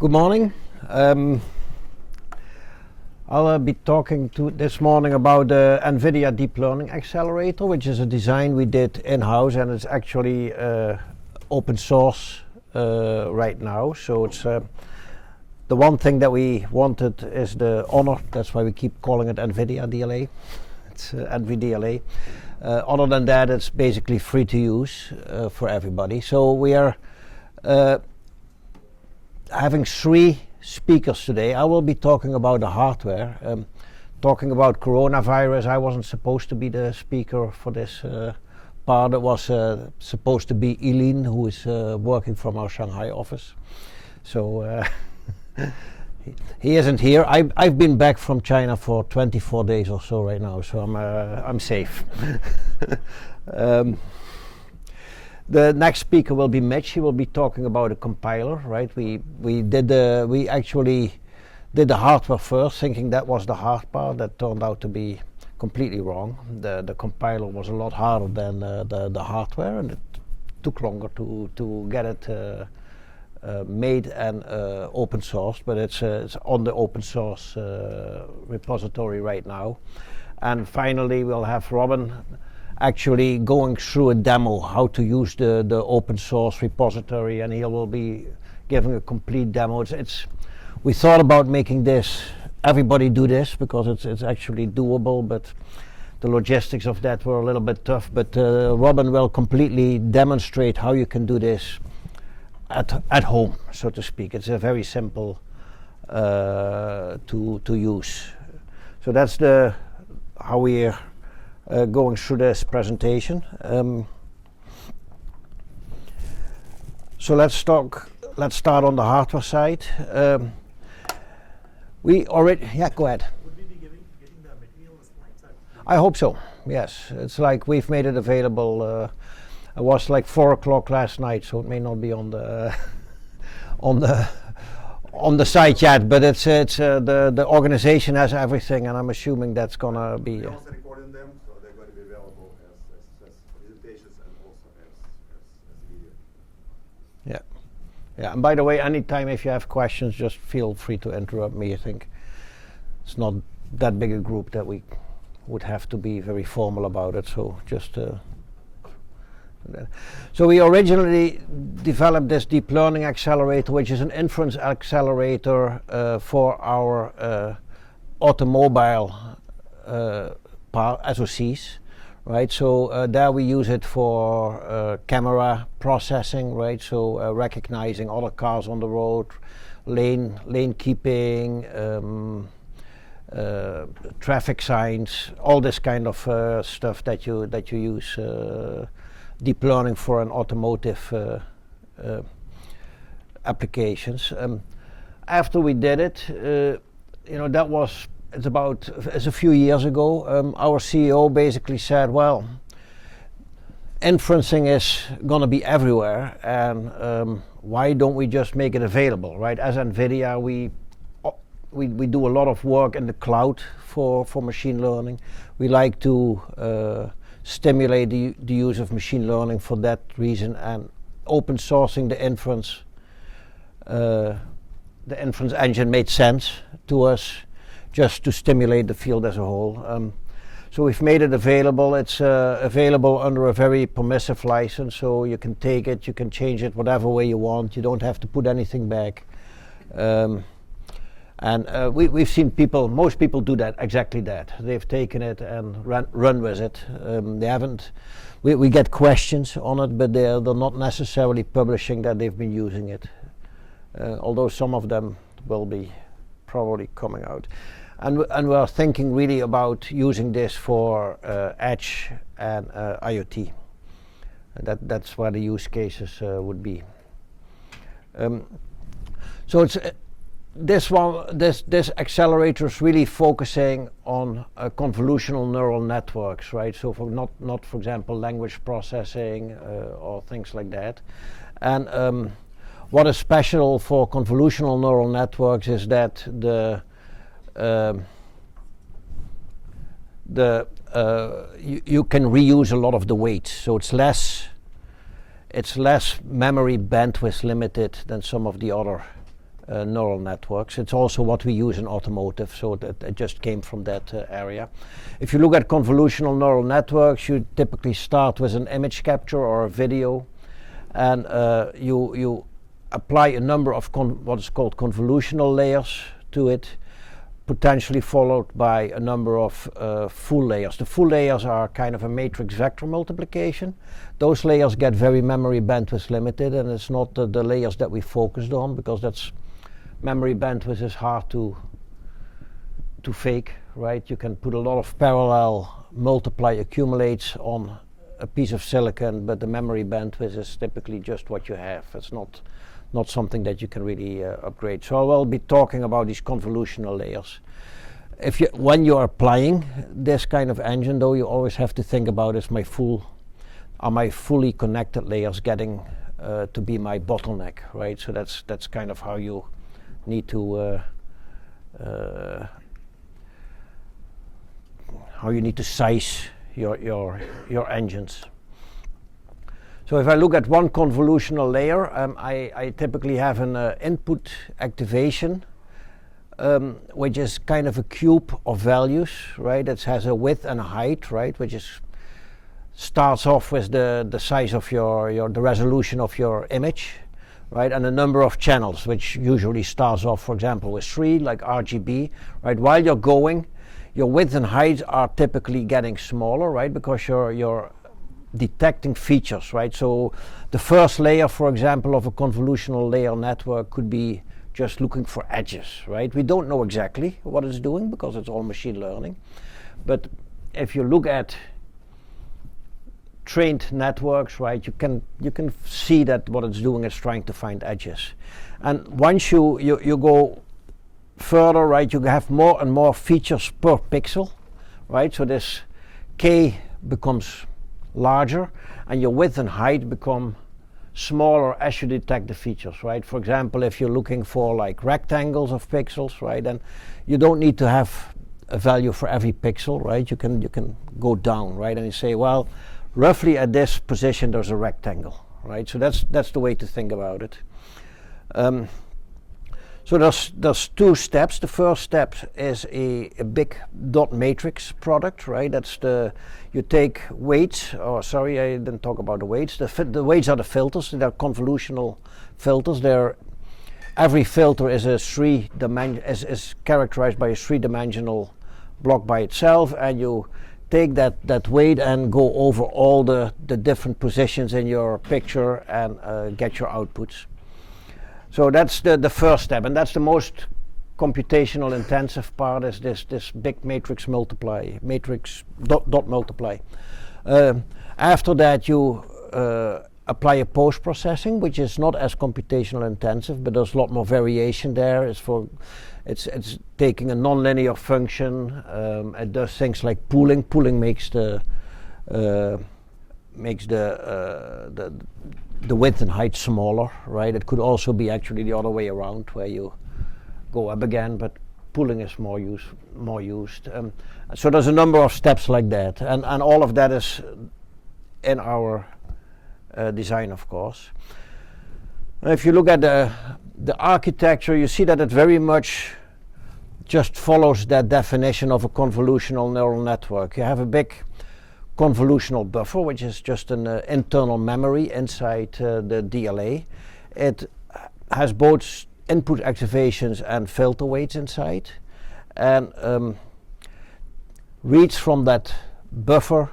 Good morning. I'll be talking this morning about the Nvidia Deep Learning Accelerator, which is a design we did in-house, and it's actually open source right now. So it's the one thing that we wanted is the honor. That's why we keep calling it NVIDIA DLA. It's NVDLA. Other than that, it's basically free to use for everybody. So we are having 3 speakers today. I will be talking about the hardware, talking about coronavirus. I wasn't supposed to be the speaker for this part. It was supposed to be Eileen, who is working from our Shanghai office. So he isn't here. I've been back from China for 24 days or so right now, so I'm safe. The next speaker will be Mitch. He will be talking about a compiler, right? We actually did the hardware first, thinking that was the hard part. That turned out to be completely wrong. The compiler was a lot harder than the hardware, and it took longer to get it made and open source. But it's on the open source repository right now. And finally, we'll have Robin actually going through a demo how to use the open source repository, and he will be giving a complete demo. We thought about making this everybody do this because it's actually doable, but the logistics of that were a little bit tough. But Robin will completely demonstrate how you can do this at home, so to speak. It's a very simple to use. So that's how we're going through this presentation. So let's start on the hardware side. We already, go ahead. Would we be getting the material slides? I hope so. Yes, it's like we've made it available. It was like 4 o'clock last night, so it may not be on the on the site yet. But it's the organization has everything, and I'm assuming that's gonna be. We're also recording them, so they're going to be available as presentations and also as video. Yeah, and by the way, anytime if you have questions, just feel free to interrupt me. I think it's not that big a group that we would have to be very formal about it, so just so we originally developed this deep learning accelerator, which is an inference accelerator for our automobile SoCs, right? So there we use it for camera processing, right? So recognizing other cars on the road, lane keeping, traffic signs, all this kind of stuff that you use deep learning for an automotive applications. After we did it, it's a few years ago. Our CEO basically said, well, inferencing is going to be everywhere, and why don't we just make it available, right? As NVIDIA, we do a lot of work in the cloud for machine learning. We like to stimulate the use of machine learning for that reason, and open sourcing the inference engine made sense to us, just to stimulate the field as a whole. So we've made it available. It's available under a very permissive license, so you can take it, you can change it whatever way you want. You don't have to put anything back. And we've seen most people do that, exactly that. They've taken it and run with it. They haven't. We get questions on it, but they're not necessarily publishing that they've been using it. Although some of them will be probably coming out. And we're thinking really about using this for edge and IoT. That's where the use cases would be. So it's. This accelerator is really focusing on convolutional neural networks, right? So for not for example language processing or things like that. And what is special for convolutional neural networks is that you can reuse a lot of the weight, so it's less memory bandwidth limited than some of the other neural networks. It's also what we use in automotive, so that it just came from that area. If you look at convolutional neural networks, you typically start with an image capture or a video, and you apply a number of what is called convolutional layers to it, potentially followed by a number of full layers. The full layers are kind of a matrix vector multiplication. Those layers get very memory bandwidth limited, and it's not the layers that we focused on, because that's memory bandwidth is hard to fake, right? You can put a lot of parallel multiply accumulates on a piece of silicon, but the memory bandwidth is typically just what you have. It's not something that you can really upgrade. So I will be talking about these convolutional layers. When you are applying this kind of engine, though, you always have to think about, are my fully connected layers getting to be my bottleneck, right? So that's kind of how you need to size your engines. So if I look at one convolutional layer, I typically have an input activation, which is kind of a cube of values, right? It has a width and a height, right? Which starts off with the size of the resolution of your image, right? And a number of channels, which usually starts off, for example, with 3, like RGB, right? While you're going, your width and height are typically getting smaller, right? Because you're detecting features, right? So the first layer, for example, of a convolutional layer network could be just looking for edges, right? We don't know exactly what it's doing because it's all machine learning. But if you look at trained networks, right, you can see that what it's doing is trying to find edges. And once you go further, right, you have more and more features per pixel, right? So this K becomes larger, and your width and height become smaller as you detect the features, right? For example, if you're looking for like rectangles of pixels, right, then you don't need to have a value for every pixel, right? You can go down, right, and you say, well, roughly at this position there's a rectangle, right? So that's the way to think about it. So there's 2 steps. The first step is a big dot matrix product, right? That's you take weights, sorry, I didn't talk about the weights. The weights are the filters. They're convolutional filters. Every filter is is characterized by a 3-dimensional block by itself, and you take that weight and go over all the different positions in your picture and get your outputs. So that's the first step, and that's the most computational intensive part, is this big matrix dot multiply. After that, you apply a post-processing, which is not as computational intensive, but there's a lot more variation there. It's taking a nonlinear function. It does things like pooling. Pooling makes the width and height smaller, right? It could also be actually the other way around, where you go up again, but pooling is more used. So there's a number of steps like that, and all of that is in our design, of course. And if you look at the architecture, you see that it very much just follows that definition of a convolutional neural network. You have a big convolutional buffer, which is just an internal memory inside the DLA. It has both input activations and filter weights inside, and reads from that buffer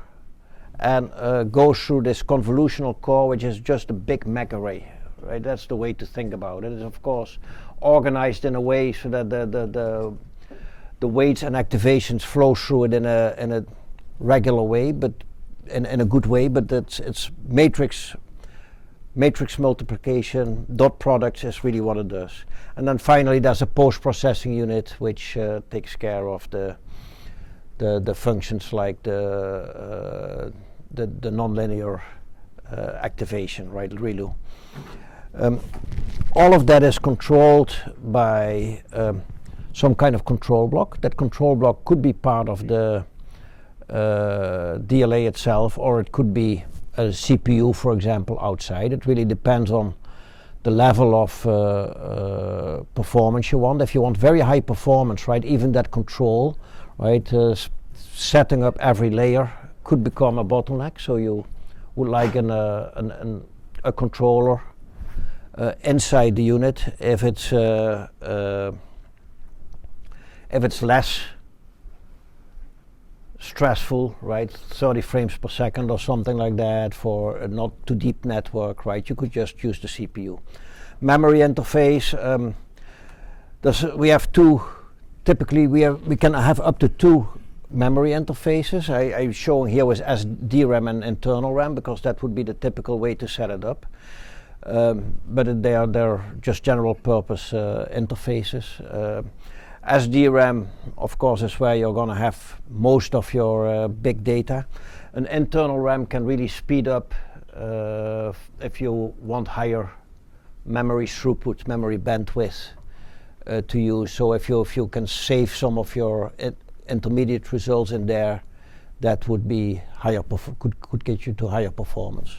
and goes through this convolutional core, which is just a big MAC array, right? That's the way to think about it. It's of course organized in a way so that the weights and activations flow through it in a regular way, but in a good way, but it's matrix multiplication. Dot products is really what it does. And then finally there's a post-processing unit which takes care of the functions like the nonlinear activation, right, ReLU. All of that is controlled by some kind of control block. That control block could be part of the DLA itself, or it could be a CPU, for example, outside. It really depends on the level of performance you want. If you want very high performance, right, even that control, right, setting up every layer could become a bottleneck. So you would like a controller inside the unit. If it's less stressful, right, 30 frames per second or something like that for a not too deep network, right, you could just use the CPU. Memory interface, we have two, typically we can have up to two memory interfaces. I'm showing here with SDRAM and internal RAM because that would be the typical way to set it up. But they're just general purpose interfaces. SDRAM, of course, is where you're going to have most of your big data. An internal RAM can really speed up if you want higher memory throughput, memory bandwidth to use. So if you can save some of your intermediate results in there, that would be higher could get you to higher performance.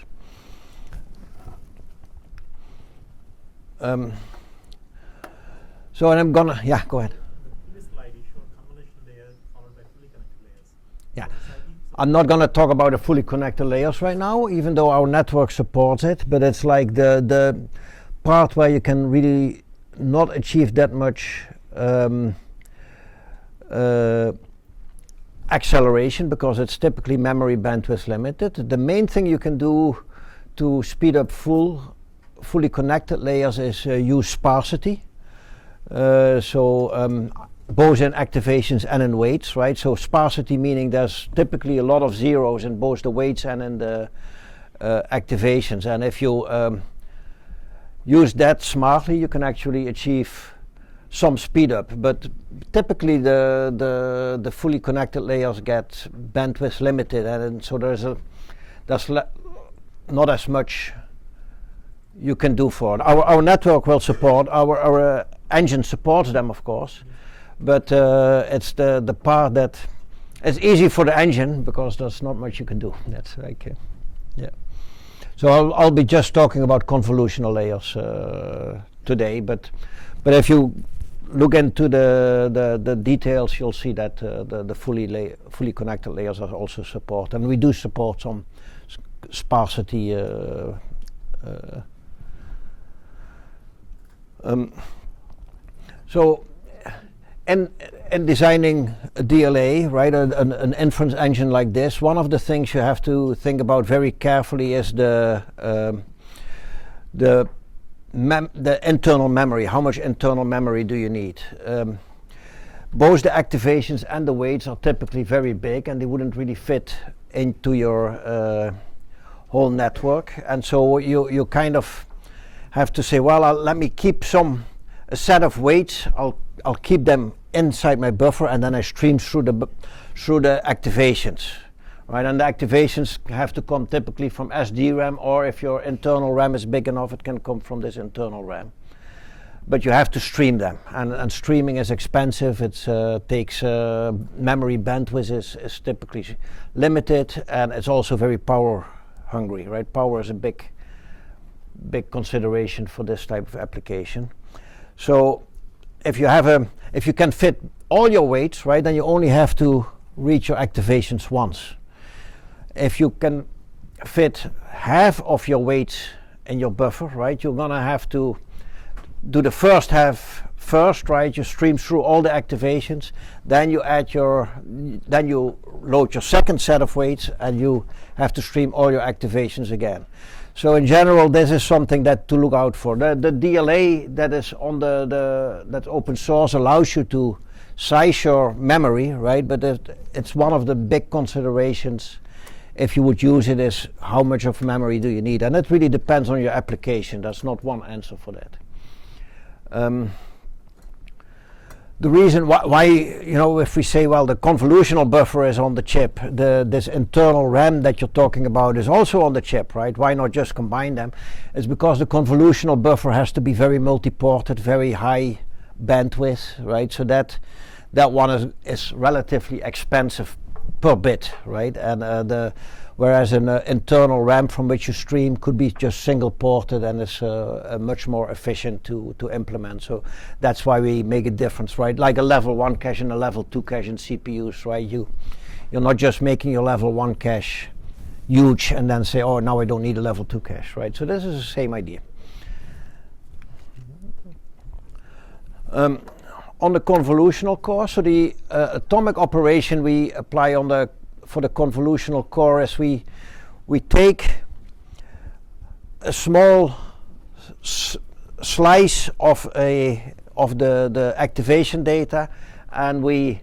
So and I'm gonna go ahead. Yeah, I'm not going to talk about the fully connected layers right now, even though our network supports it, but it's like the part where you can really not achieve that much acceleration because it's typically memory bandwidth limited. The main thing you can do to speed up fully connected layers is use sparsity. Both in activations and in weights, right? So sparsity meaning there's typically a lot of zeros in both the weights and in the activations. And if you use that smartly, you can actually achieve some speed up. But typically the fully connected layers get bandwidth limited, and so there's not as much you can do for it. Our network will support, our engine supports them, of course. But it's the part that it's easy for the engine because there's not much you can do. That's like, yeah. So I'll be just talking about convolutional layers today. But if you look into the details, you'll see that the fully connected layers are also support, and we do support some sparsity. So. In designing a DLA, right, an inference engine like this, one of the things you have to think about very carefully is the internal memory. How much internal memory do you need? Both the activations and the weights are typically very big, and they wouldn't really fit into your whole network. And so you kind of have to say, well, let me keep a set of weights. I'll keep them inside my buffer, and then I stream through the activations, right? And the activations have to come typically from SDRAM, or if your internal RAM is big enough, it can come from this internal RAM. But you have to stream them, and streaming is expensive. It takes memory bandwidth is typically limited, and it's also very power hungry, right? Power is a big consideration for this type of application. So if you can fit all your weights, right, then you only have to reach your activations once. If you can fit half of your weights in your buffer, right, you're gonna have to do the first half first, right? You stream through all the activations, then you load your second set of weights, and you have to stream all your activations again. So in general, this is something that to look out for. The DLA that is on that open source allows you to size your memory, right? But it's one of the big considerations if you would use it is how much of memory do you need, and it really depends on your application. There's not one answer for that. The reason why, if we say, well, the convolutional buffer is on the chip, this internal RAM that you're talking about is also on the chip, right? Why not just combine them? It's because the convolutional buffer has to be very multi-ported, very high bandwidth, right? So that one is relatively expensive per bit, right? And whereas an internal RAM from which you stream could be just single ported and is much more efficient to implement. So that's why we make a difference, right? Like a level 1 cache and a level 2 cache in CPUs, right? You're not just making your level 1 cache huge and then say, oh, now I don't need a level 2 cache, right? So this is the same idea. On the convolutional core, so the atomic operation we apply for the convolutional core is we take a small slice of the activation data, and we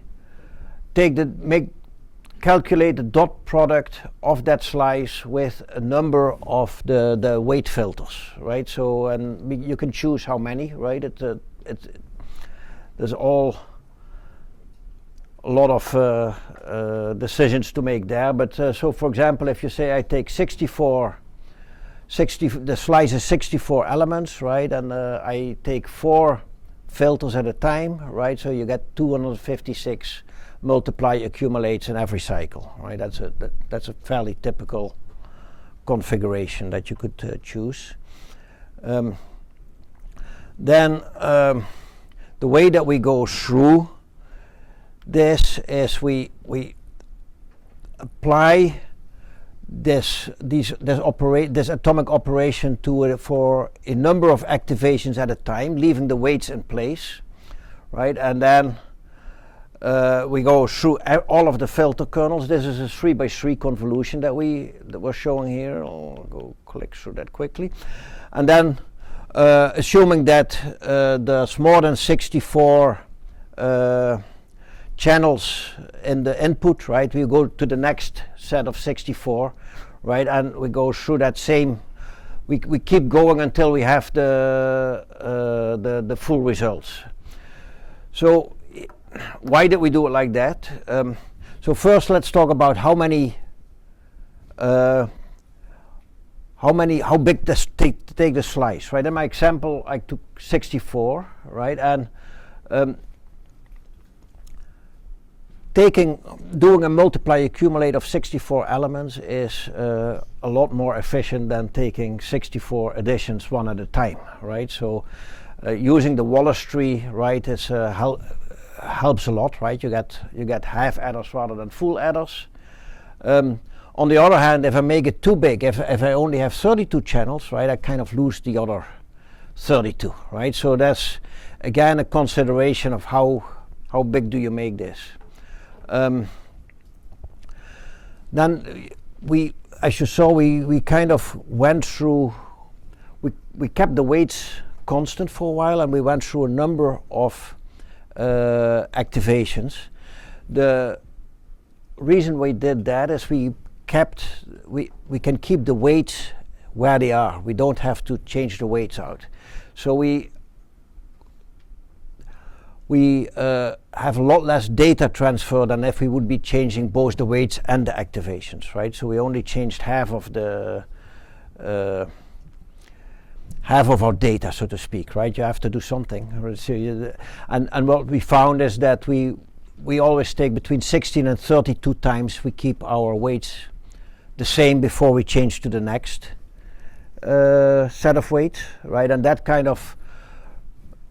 calculate the dot product of that slice with a number of the weight filters, right? So and you can choose how many, right? There's a lot of decisions to make there, but so for example, if you say I take the slice is 64 elements, right, and I take 4 filters at a time, right, so you get 256 multiply accumulates in every cycle, right? That's a fairly typical configuration that you could choose. Then the way that we go through this is we apply this atomic operation to it for a number of activations at a time, leaving the weights in place, right? And then we go through all of the filter kernels. This is a 3x3 convolution that we're showing here. I'll go click through that quickly, and then assuming that there's more than 64 channels in the input, right? We go to the next set of 64, right? And we go through that same. We keep going until we have the full results. So why did we do it like that? So first, let's talk about how big take the slice, right? In my example, I took 64, right? And doing a multiply accumulate of 64 elements is a lot more efficient than taking 64 additions one at a time, right? So using the Wallace tree, right, is helps a lot, right? You get half adders rather than full adders. On the other hand, if I make it too big, if I only have 32 channels, right, I kind of lose the other 32, right? So that's again a consideration of how big do you make this. Then as you saw, we kind of went through. We kept the weights constant for a while, and we went through a number of activations. The reason we did that is we can keep the weights where they are. We don't have to change the weights out. So we have a lot less data transfer than if we would be changing both the weights and the activations, right? So we only changed half of our data, so to speak, right? You have to do something. And what we found is that we always take between 16 and 32 times we keep our weights the same before we change to the next set of weights, right? And that kind of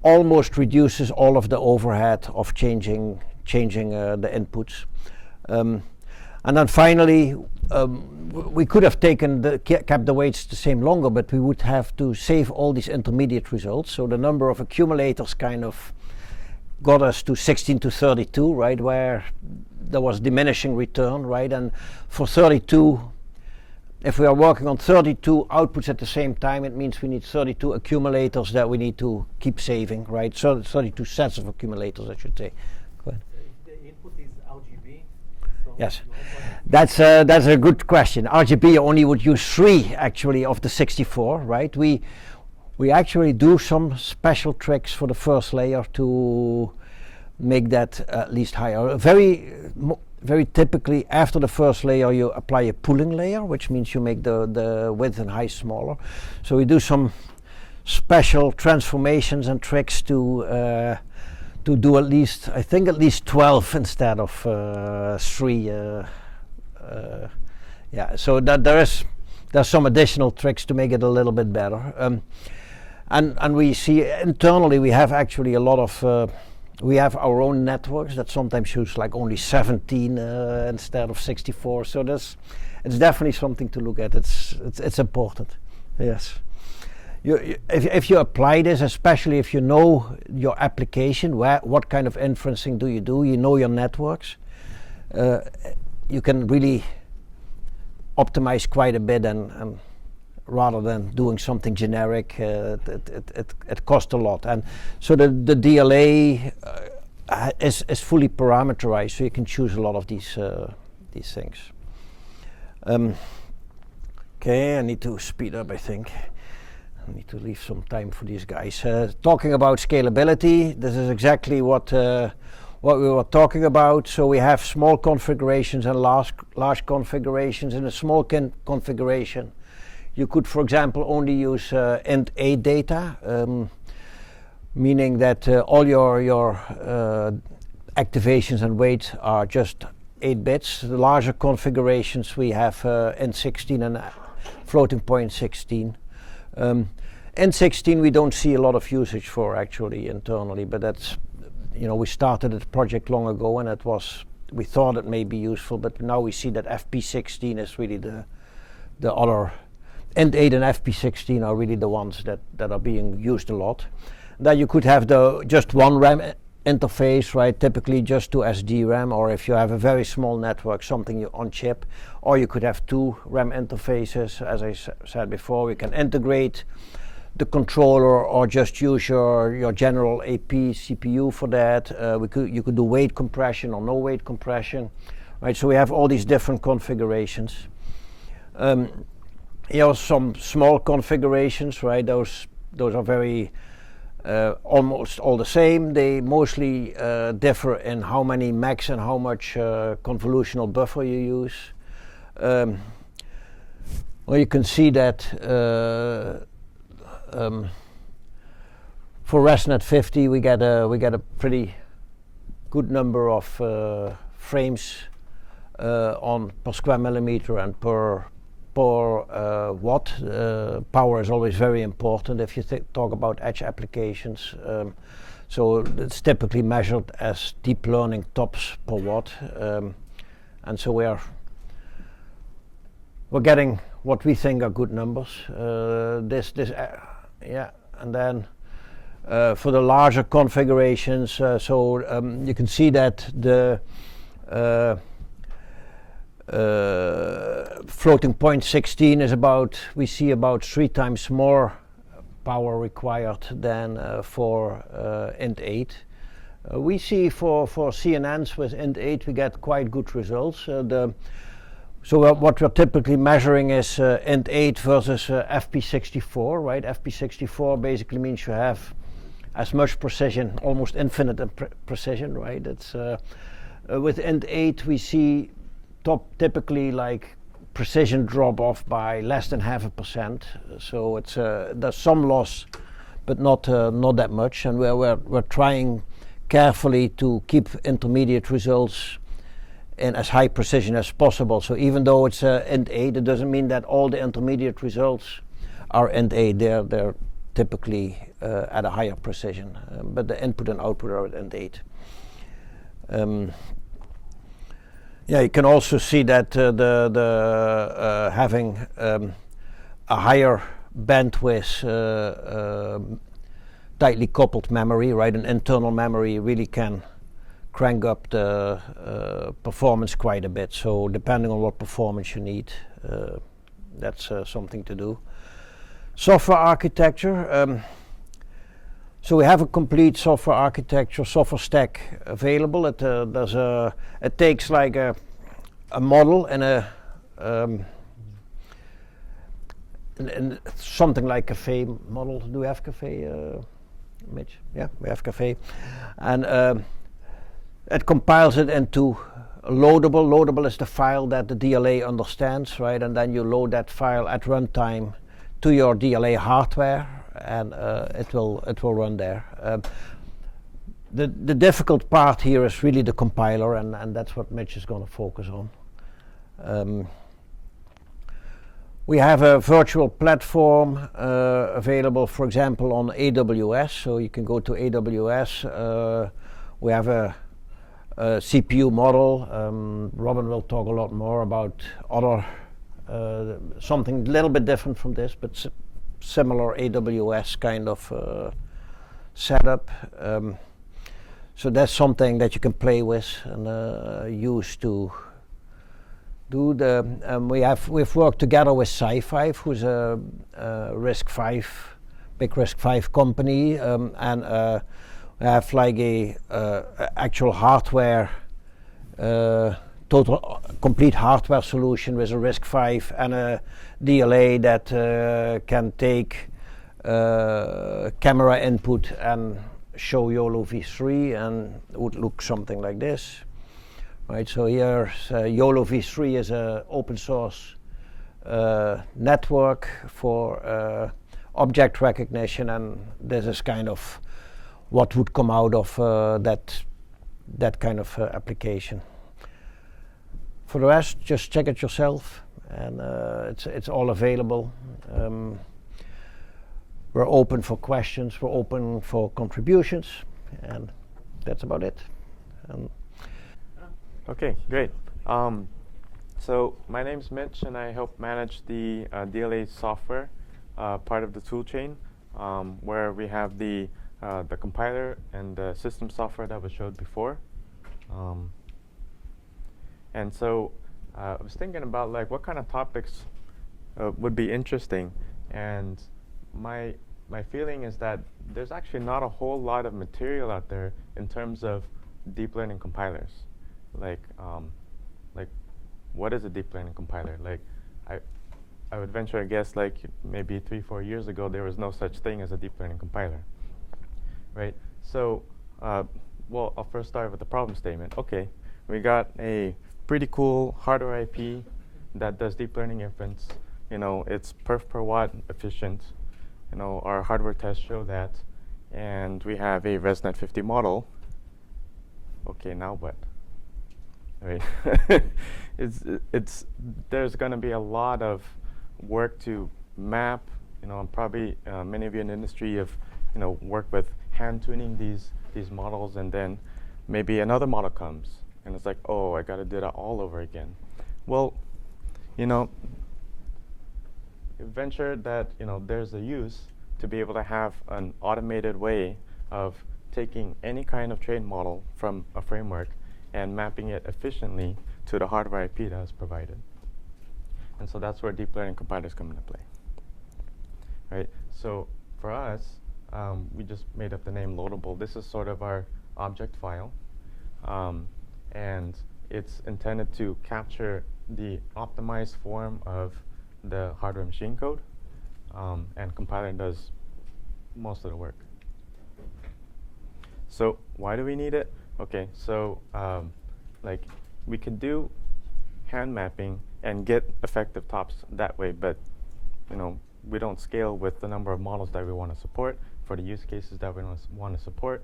almost reduces all of the overhead of changing the inputs. And then finally, we could have kept the weights the same longer, but we would have to save all these intermediate results. So the number of accumulators kind of got us to 16 to 32, right, where there was diminishing return, right? And for 32, if we are working on 32 outputs at the same time, it means we need 32 accumulators that we need to keep saving, right? So 32 sets of accumulators, I should say. Go ahead. The input is RGB. So yes, that's a good question. RGB only would use 3 actually of the 64, right? We actually do some special tricks for the first layer to make that at least higher. Very typically, after the first layer, you apply a pooling layer, which means you make the width and height smaller. So we do some special transformations and tricks to to do at least, I think, at least 12 instead of 3. Yeah, so that there's some additional tricks to make it a little bit better. And we see internally we have actually a lot of we have our own networks that sometimes use like only 17 instead of 64. So it's definitely something to look at. It's important. Yes. If you apply this, especially if you know your application, what kind of inferencing do, you know your networks, you can really optimize quite a bit, and rather than doing something generic, it costs a lot. And so the DLA is fully parameterized, so you can choose a lot of these things. Okay, I need to speed up, I think. I need to leave some time for these guys. Talking about scalability, this is exactly what we were talking about. So we have small configurations and large configurations. In a small configuration, you could, for example, only use int8 data, meaning that all your activations and weights are just 8 bits. The larger configurations we have int16 and floating point 16. N16 we don't see a lot of usage for actually internally, but that's, we started a project long ago and we thought it may be useful, but now we see that FP16 is really the other. N8 and FP16 are really the ones that are being used a lot. Then you could have just one RAM interface, right? Typically just to SDRAM, or if you have a very small network, something on chip, or you could have 2 RAM interfaces. As I said before, we can integrate the controller or just use your general AP CPU for that. You could do weight compression or no weight compression, right? So we have all these different configurations. Some small configurations, right? Those are very almost all the same. They mostly differ in how many megs and how much convolutional buffer you use. Well, you can see that for ResNet 50 we get a pretty good number of frames on per square millimeter and per watt. Power is always very important if you talk about edge applications. So it's typically measured as deep learning tops per watt, and so we're getting what we think are good numbers. And then for the larger configurations, you can see that the floating point 16 is we see about 3 times more power required than for int8. We see for CNNs with int8 we get quite good results. So what we're typically measuring is int8 versus FP64, right? FP64 basically means you have as much precision, almost infinite precision, right? It's with int8 we see typically like precision drop off by less than 0.5%. So there's some loss, but not that much. And we're trying carefully to keep intermediate results in as high precision as possible. So even though it's int8, it doesn't mean that all the intermediate results are int8. They're typically at a higher precision, but the input and output are at int8. You can also see that having a higher bandwidth, tightly coupled memory, right? An internal memory really can crank up the performance quite a bit. So depending on what performance you need, that's something to do. Software architecture. So we have a complete software architecture, software stack available. It takes like a model and something like Café model. Do we have Café, Mitch? Yeah, we have Café, and it compiles it into loadable. Loadable is the file that the DLA understands, right? And then you load that file at runtime to your DLA hardware, and it will run there. the difficult part here is really the compiler, and that's what Mitch is going to focus on. We have a virtual platform available, for example, on AWS. So you can go to AWS. We have a CPU model. Robin will talk a lot more about other something a little bit different from this, but similar AWS kind of setup. So that's something that you can play with and use to do the. We've worked together with Sci5, who's a RISC-V, big RISC-V company, and we have like a actual hardware, total complete hardware solution with a RISC-V and a DLA that can take camera input and show YOLO v3, and it would look something like this. Right, so here YOLO v3 is an open source network for object recognition, and this is kind of what would come out of that kind of application. For the rest, just check it yourself, and it's all available. We're open for questions, we're open for contributions, and that's about it. Okay, great. So my name's Mitch, and I help manage the DLA software part of the toolchain, where we have the compiler and the system software that was showed before. And so I was thinking about like what kind of topics would be interesting, and my feeling is that there's actually not a whole lot of material out there in terms of deep learning compilers. Like what is a deep learning compiler? Like I would venture a guess like maybe 3-4 years ago there was no such thing as a deep learning compiler, right? So well, I'll first start with the problem statement. Okay, we got a pretty cool hardware IP that does deep learning inference. You know, it's perf per watt efficient. You know, our hardware tests show that, and we have a ResNet 50 model. Okay, now what? Right. There's going to be a lot of work to map. You know, and probably many of you in the industry have, you know, worked with hand tuning these models, and then maybe another model comes, and it's like, oh, I got to do that all over again. Well, you know, venture that there's a use to be able to have an automated way of taking any kind of trained model from a framework and mapping it efficiently to the hardware IP that is provided. And so that's where deep learning compilers come into play. Right? So for us, we just made up the name Loadable. This is sort of our object file. And it's intended to capture the optimized form of the hardware machine code. And compiler does most of the work. So why do we need it? Okay, so like we could do hand mapping and get effective tops that way, but we don't scale with the number of models that we want to support for the use cases that we want to support.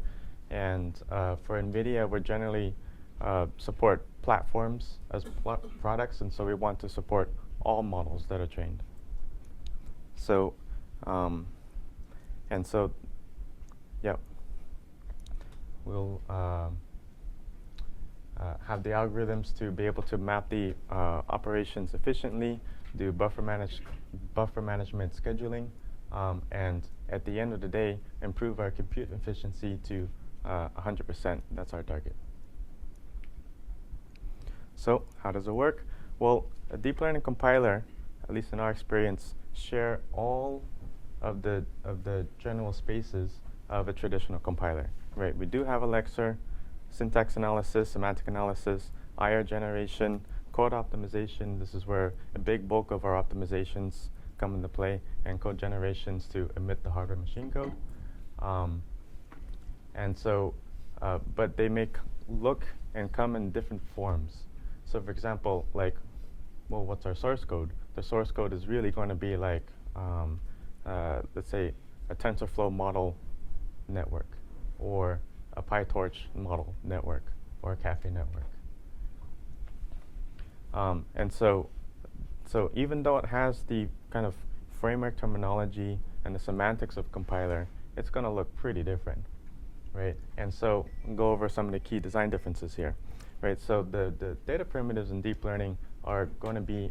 And for NVIDIA, we're generally support platforms as products, and so we want to support all models that are trained. So, and so, yeah, we'll have the algorithms to be able to map the operations efficiently, do buffer management scheduling, and at the end of the day, improve our compute efficiency to 100%. That's our target. So how does it work? Well, a deep learning compiler, at least in our experience, share all of the general spaces of a traditional compiler. Right? We do have a lexer, syntax analysis, semantic analysis, IR generation, code optimization. This is where a big bulk of our optimizations come into play, and code generations to emit the hardware machine code. And so, but they look and come in different forms. So for example, like, well, what's our source code? The source code is really going to be like, let's say, a TensorFlow model network, or a PyTorch model network or a cafe network. And so even though it has the kind of framework terminology and the semantics of compiler, it's going to look pretty different, right? And so we'll go over some of the key design differences here, right? So the data primitives in deep learning are going to be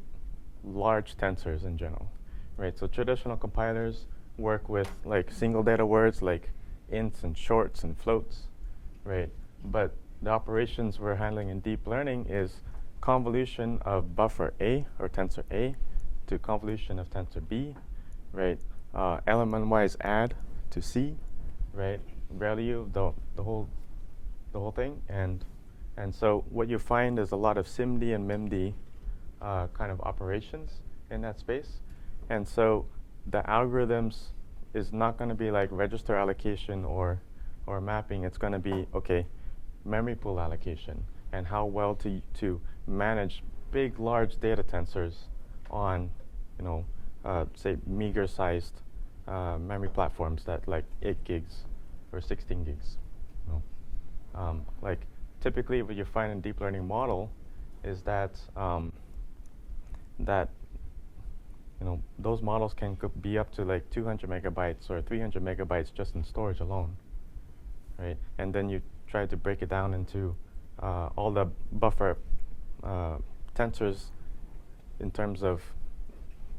large tensors in general, right? So traditional compilers work with like single data words like ints and shorts and floats, right? But the operations we're handling in deep learning is convolution of buffer A or tensor A to convolution of tensor B, right? Element-wise add to C, right? Value the whole thing, and so what you find is a lot of SIMD and MIMD kind of operations in that space, and so the algorithms is not going to be like register allocation or mapping. It's going to be okay, memory pool allocation and how well to manage big large data tensors on say meager-sized memory platforms that like 8 gigs or 16 gigs. Like typically, what you find in deep learning model is that those models can be up to like 200 megabytes or 300 megabytes just in storage alone, right? And then you try to break it down into all the buffer tensors in terms of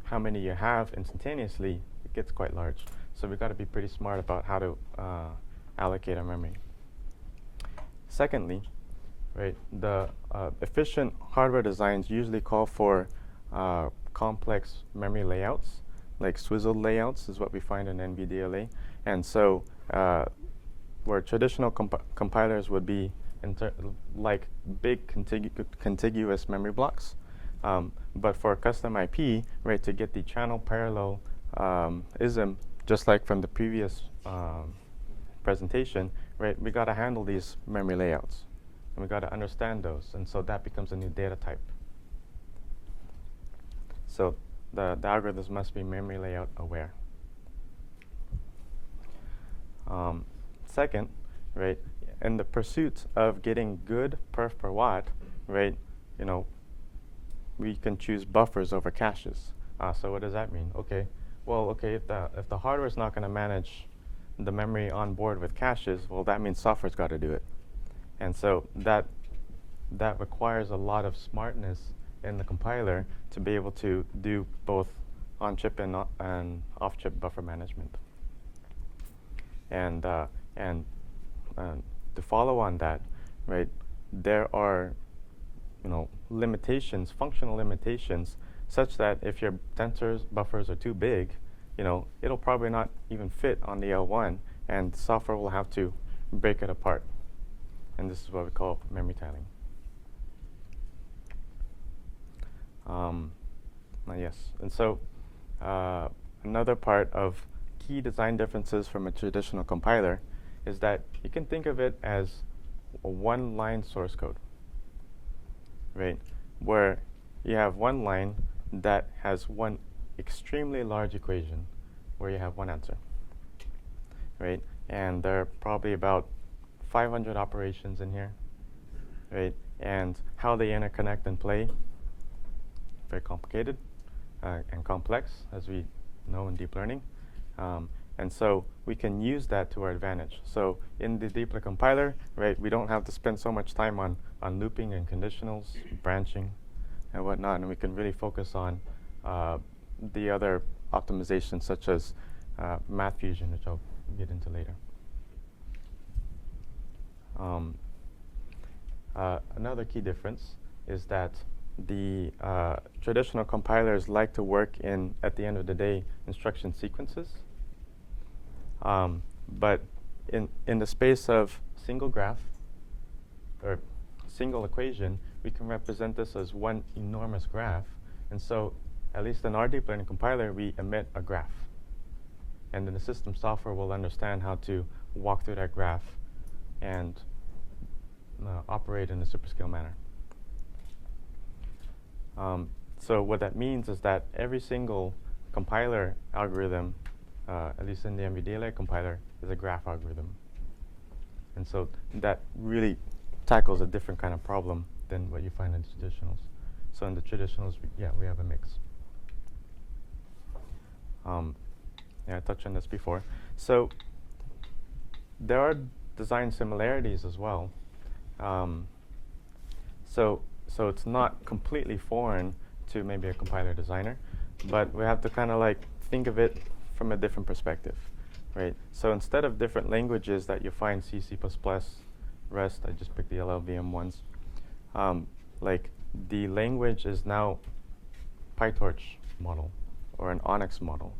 how many you have instantaneously. It gets quite large. So we've got to be pretty smart about how to allocate our memory. Secondly, right, the efficient hardware designs usually call for complex memory layouts, like swizzled layouts is what we find in NVDLA. And so where traditional compilers would be like big contiguous memory blocks. But for custom IP, right, to get the channel parallel ISM, just like from the previous presentation, right, we got to handle these memory layouts. And we got to understand those. And so that becomes a new data type. So the algorithms must be memory layout aware. Second, right, in the pursuit of getting good perf per watt, right, we can choose buffers over caches. So what does that mean? Okay, well, okay, if the hardware is not going to manage the memory on board with caches, well, that means software's got to do it. And so that requires a lot of smartness in the compiler to be able to do both on-chip and off-chip buffer management. And to follow on that, right, there are limitations, functional limitations, such that if your tensors buffers are too big, it'll probably not even fit on the L1, and the software will have to break it apart. And this is what we call memory tiling. Yes, and so another part of key design differences from a traditional compiler is that you can think of it as a one-line source code, right? Where you have one line that has one extremely large equation where you have one answer, right? And there are probably about 500 operations in here, right? And how they interconnect and play, very complicated and complex, as we know in deep learning. And so we can use that to our advantage. So in the deep learning compiler, right, we don't have to spend so much time on looping and conditionals, branching, and whatnot, and we can really focus on the other optimizations, such as math fusion, which I'll get into later. Another key difference is that the traditional compilers like to work in, at the end of the day, instruction sequences. But in the space of single graph or single equation, we can represent this as one enormous graph. And so, at least in our deep learning compiler, we emit a graph. And then the system software will understand how to walk through that graph and operate in a superscale manner. So what that means is that every single compiler algorithm, at least in the NVDLA compiler, is a graph algorithm. And so that really tackles a different kind of problem than what you find in the traditionals. So in the traditionals, we have a mix. Yeah, I touched on this before. So there are design similarities as well. So it's not completely foreign to maybe a compiler designer, but we have to kind of like think of it from a different perspective, right? So instead of different languages that you find C, C++, Rust, I just picked the LLVM ones, like the language is now PyTorch model or an Onyx model,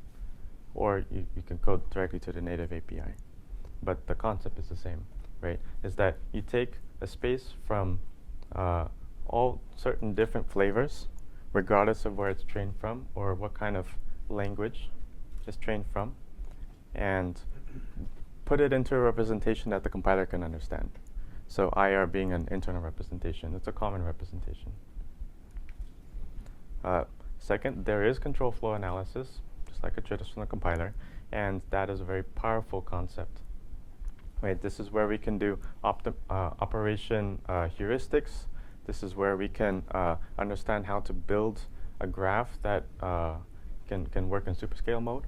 or you can code directly to the native API. But the concept is the same, right? Is that you take a space from all certain different flavors, regardless of where it's trained from or what kind of language it's trained from, and put it into a representation that the compiler can understand. So IR being an internal representation, it's a common representation. Second, there is control flow analysis, just like a traditional compiler, and that is a very powerful concept. Right, this is where we can do operation heuristics. This is where we can understand how to build a graph that can work in superscale mode,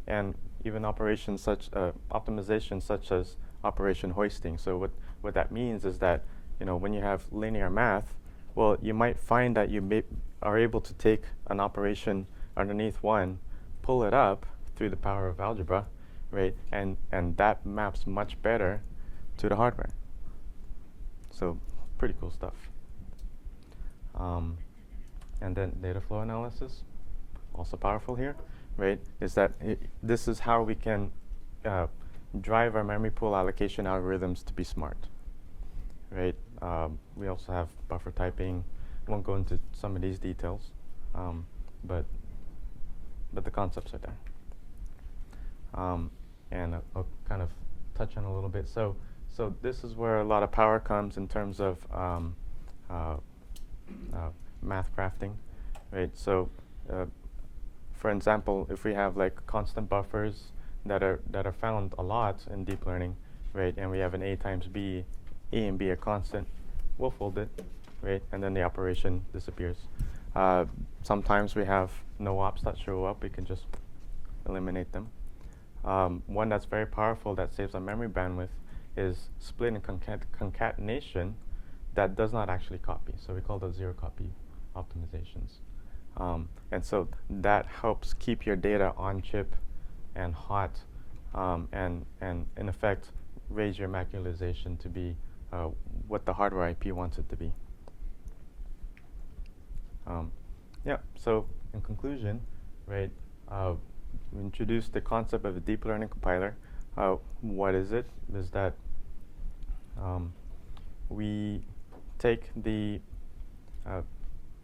and even operations such optimizations such as operation hoisting. So what that means is that when you have linear math, well, you might find that you are able to take an operation underneath one, pull it up through the power of algebra, right? And that maps much better to the hardware. So pretty cool stuff. And then data flow analysis, also powerful here, right? Is that this is how we can drive our memory pool allocation algorithms to be smart, right? We also have buffer typing. Won't go into some of these details, but the concepts are there. And I'll kind of touch on a little bit. So this is where a lot of power comes in terms of math crafting, right? So for example, if we have like constant buffers that are found a lot in deep learning, right? And we have an A times B, A and B a constant, we'll fold it, right? And then the operation disappears. Sometimes we have no ops that show up. We can just eliminate them. One that's very powerful that saves on memory bandwidth is split and concatenation that does not actually copy. So we call those zero copy optimizations. And so that helps keep your data on chip and hot, and in effect raise your MAC utilization to be what the hardware IP wants it to be. Yeah, so in conclusion, right, we introduced the concept of a deep learning compiler. What is it? Is that we take the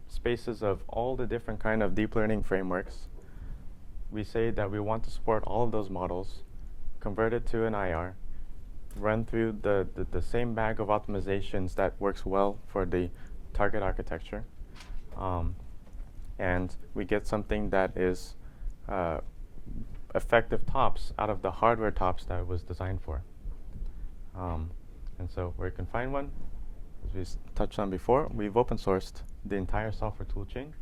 spaces of all the different kind of deep learning frameworks. We say that we want to support all of those models, convert it to an IR, run through the same bag of optimizations that works well for the target architecture, and we get something that is effective tops out of the hardware tops that it was designed for. And so where you can find one, as we touched on before, we've open sourced the entire software toolchain,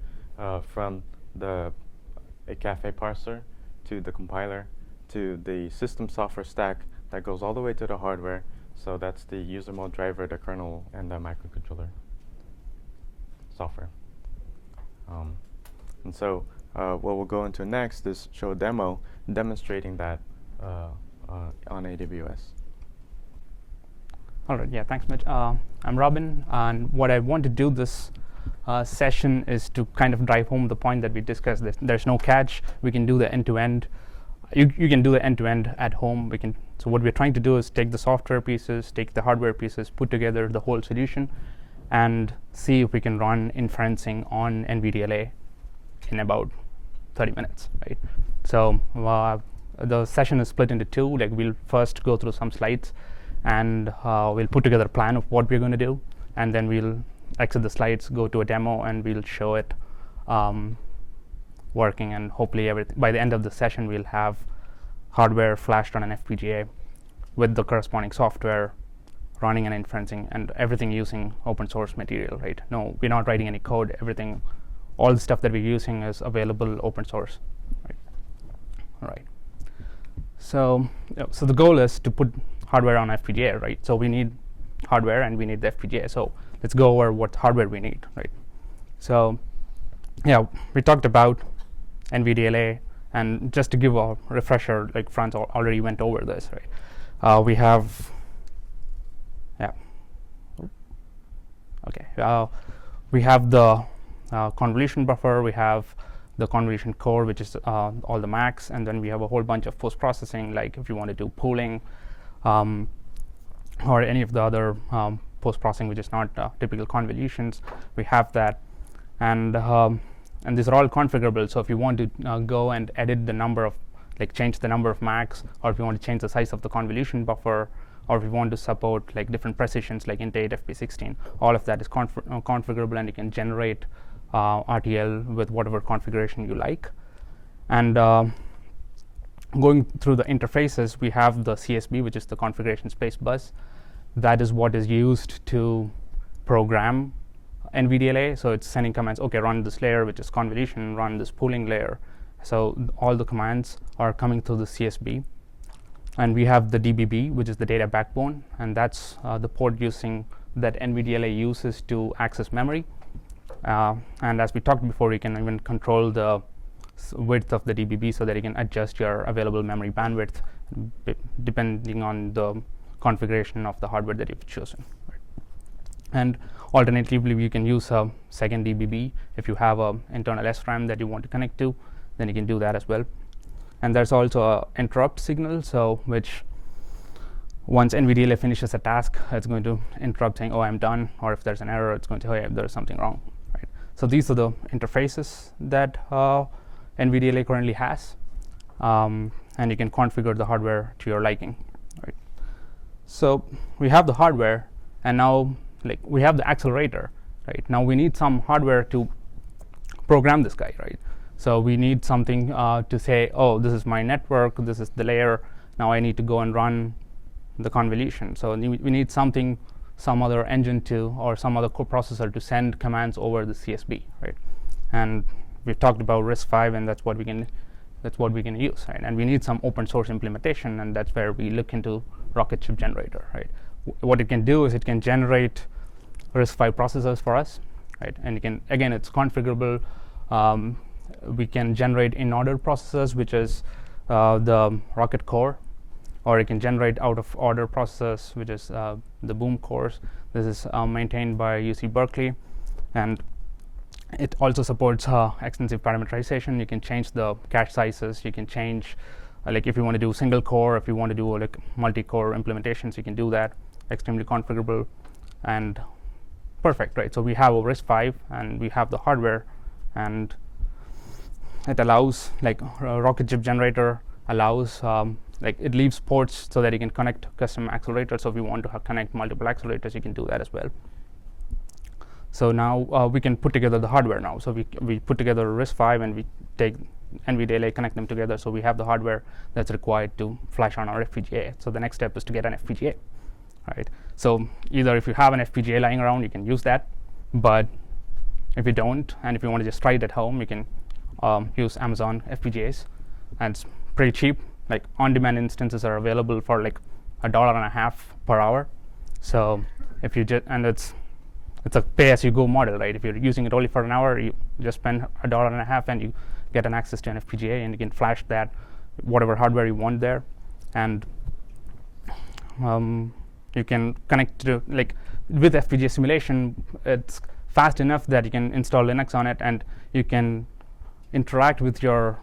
from a cafe parser to the compiler to the system software stack that goes all the way to the hardware. So that's the user mode driver, the kernel, and the microcontroller software. And so what we'll go into next is show a demo demonstrating that on AWS. All right, yeah, thanks, Mitch. I'm Robin, and what I want to do this session is to kind of drive home the point that we discussed. There's no catch. We can do the end-to-end. You can do the end-to-end at home. So what we're trying to do is take the software pieces, take the hardware pieces, put together the whole solution, and see if we can run inferencing on NVDLA in about 30 minutes, right? So the session is split into two. Like, we'll first go through some slides, and we'll put together a plan of what we're going to do, and then we'll exit the slides, go to a demo, and we'll show it working, and hopefully by the end of the session we'll have hardware flashed on an FPGA. with the corresponding software, running and inferencing, and everything using open source material, right? No, we're not writing any code. Everything, all the stuff that we're using is available open source, right? All right. So, so the goal is to put hardware on FPGA, right? So we need hardware and we need the FPGA. So let's go over what hardware we need, right? So, yeah, we talked about NVDLA, and just to give a refresher, like Frans already went over this, right? We have, yeah, okay. We have the convolution buffer. We have the convolution core, which is all the MACs, and then we have a whole bunch of post-processing, like if you want to do pooling or any of the other post-processing, which is not typical convolutions. We have that, and these are all configurable. So if you want to go and edit the number of, like change the number of MACs, or if you want to change the size of the convolution buffer, or if you want to support like different precisions like int8, FP16, all of that is configurable, and you can generate RTL with whatever configuration you like. And going through the interfaces, we have the CSB, which is the configuration space bus. That is what is used to program NVDLA. So it's sending commands, okay, run this layer, which is convolution, run this pooling layer. So all the commands are coming through the CSB. And we have the DBB, which is the data backbone, and that's the port using that NVDLA uses to access memory. And as we talked before, you can even control the width of the DBB so that you can adjust your available memory bandwidth depending on the configuration of the hardware that you've chosen. Right? And alternatively, you can use a second DBB. If you have an internal SRAM that you want to connect to, then you can do that as well. And there's also an interrupt signal, so which once NVDLA finishes a task, it's going to interrupt saying, oh, I'm done, or if there's an error, it's going to tell you if there's something wrong. Right? So these are the interfaces that NVDLA currently has, and you can configure the hardware to your liking. Right? So we have the hardware, and now like we have the accelerator. Right? Now we need some hardware to program this guy, right? So we need something to say, oh, this is my network, this is the layer, now I need to go and run the convolution. So we need something, some other engine to, or some other coprocessor to send commands over the CSB, right? And we've talked about RISC-V, and that's what we can use, right? And we need some open source implementation, and that's where we look into Rocket Chip Generator, right? What it can do is it can generate RISC-V processors for us, right? And you can, again, it's configurable. We can generate in-order processors, which is the Rocket core, or you can generate out-of-order processors, which is the Boom cores. This is maintained by UC Berkeley, and it also supports extensive parameterization. You can change the cache sizes. You can change, like if you want to do single core, if you want to do like multi-core implementations, you can do that. Extremely configurable and perfect, right? So we have a RISC-V, and we have the hardware, and it allows, like Rocket Chip Generator allows, like it leaves ports so that you can connect custom accelerators. So if you want to connect multiple accelerators, you can do that as well. So now we can put together the hardware now. So we put together RISC-V, and we take NVDLA, connect them together. So we have the hardware that's required to flash on our FPGA. So the next step is to get an FPGA, right? So either if you have an FPGA lying around, you can use that. But if you don't, and if you want to just try it at home, you can use Amazon FPGAs, and it's pretty cheap. Like on-demand instances are available for like $1.50 per hour. So if you just, and it's a pay-as-you-go model, right? If you're using it only for an hour, you just spend $1.50 and you get an access to an FPGA, and you can flash that whatever hardware you want there, and you can connect to, like with FPGA simulation, it's fast enough that you can install Linux on it, and you can interact with your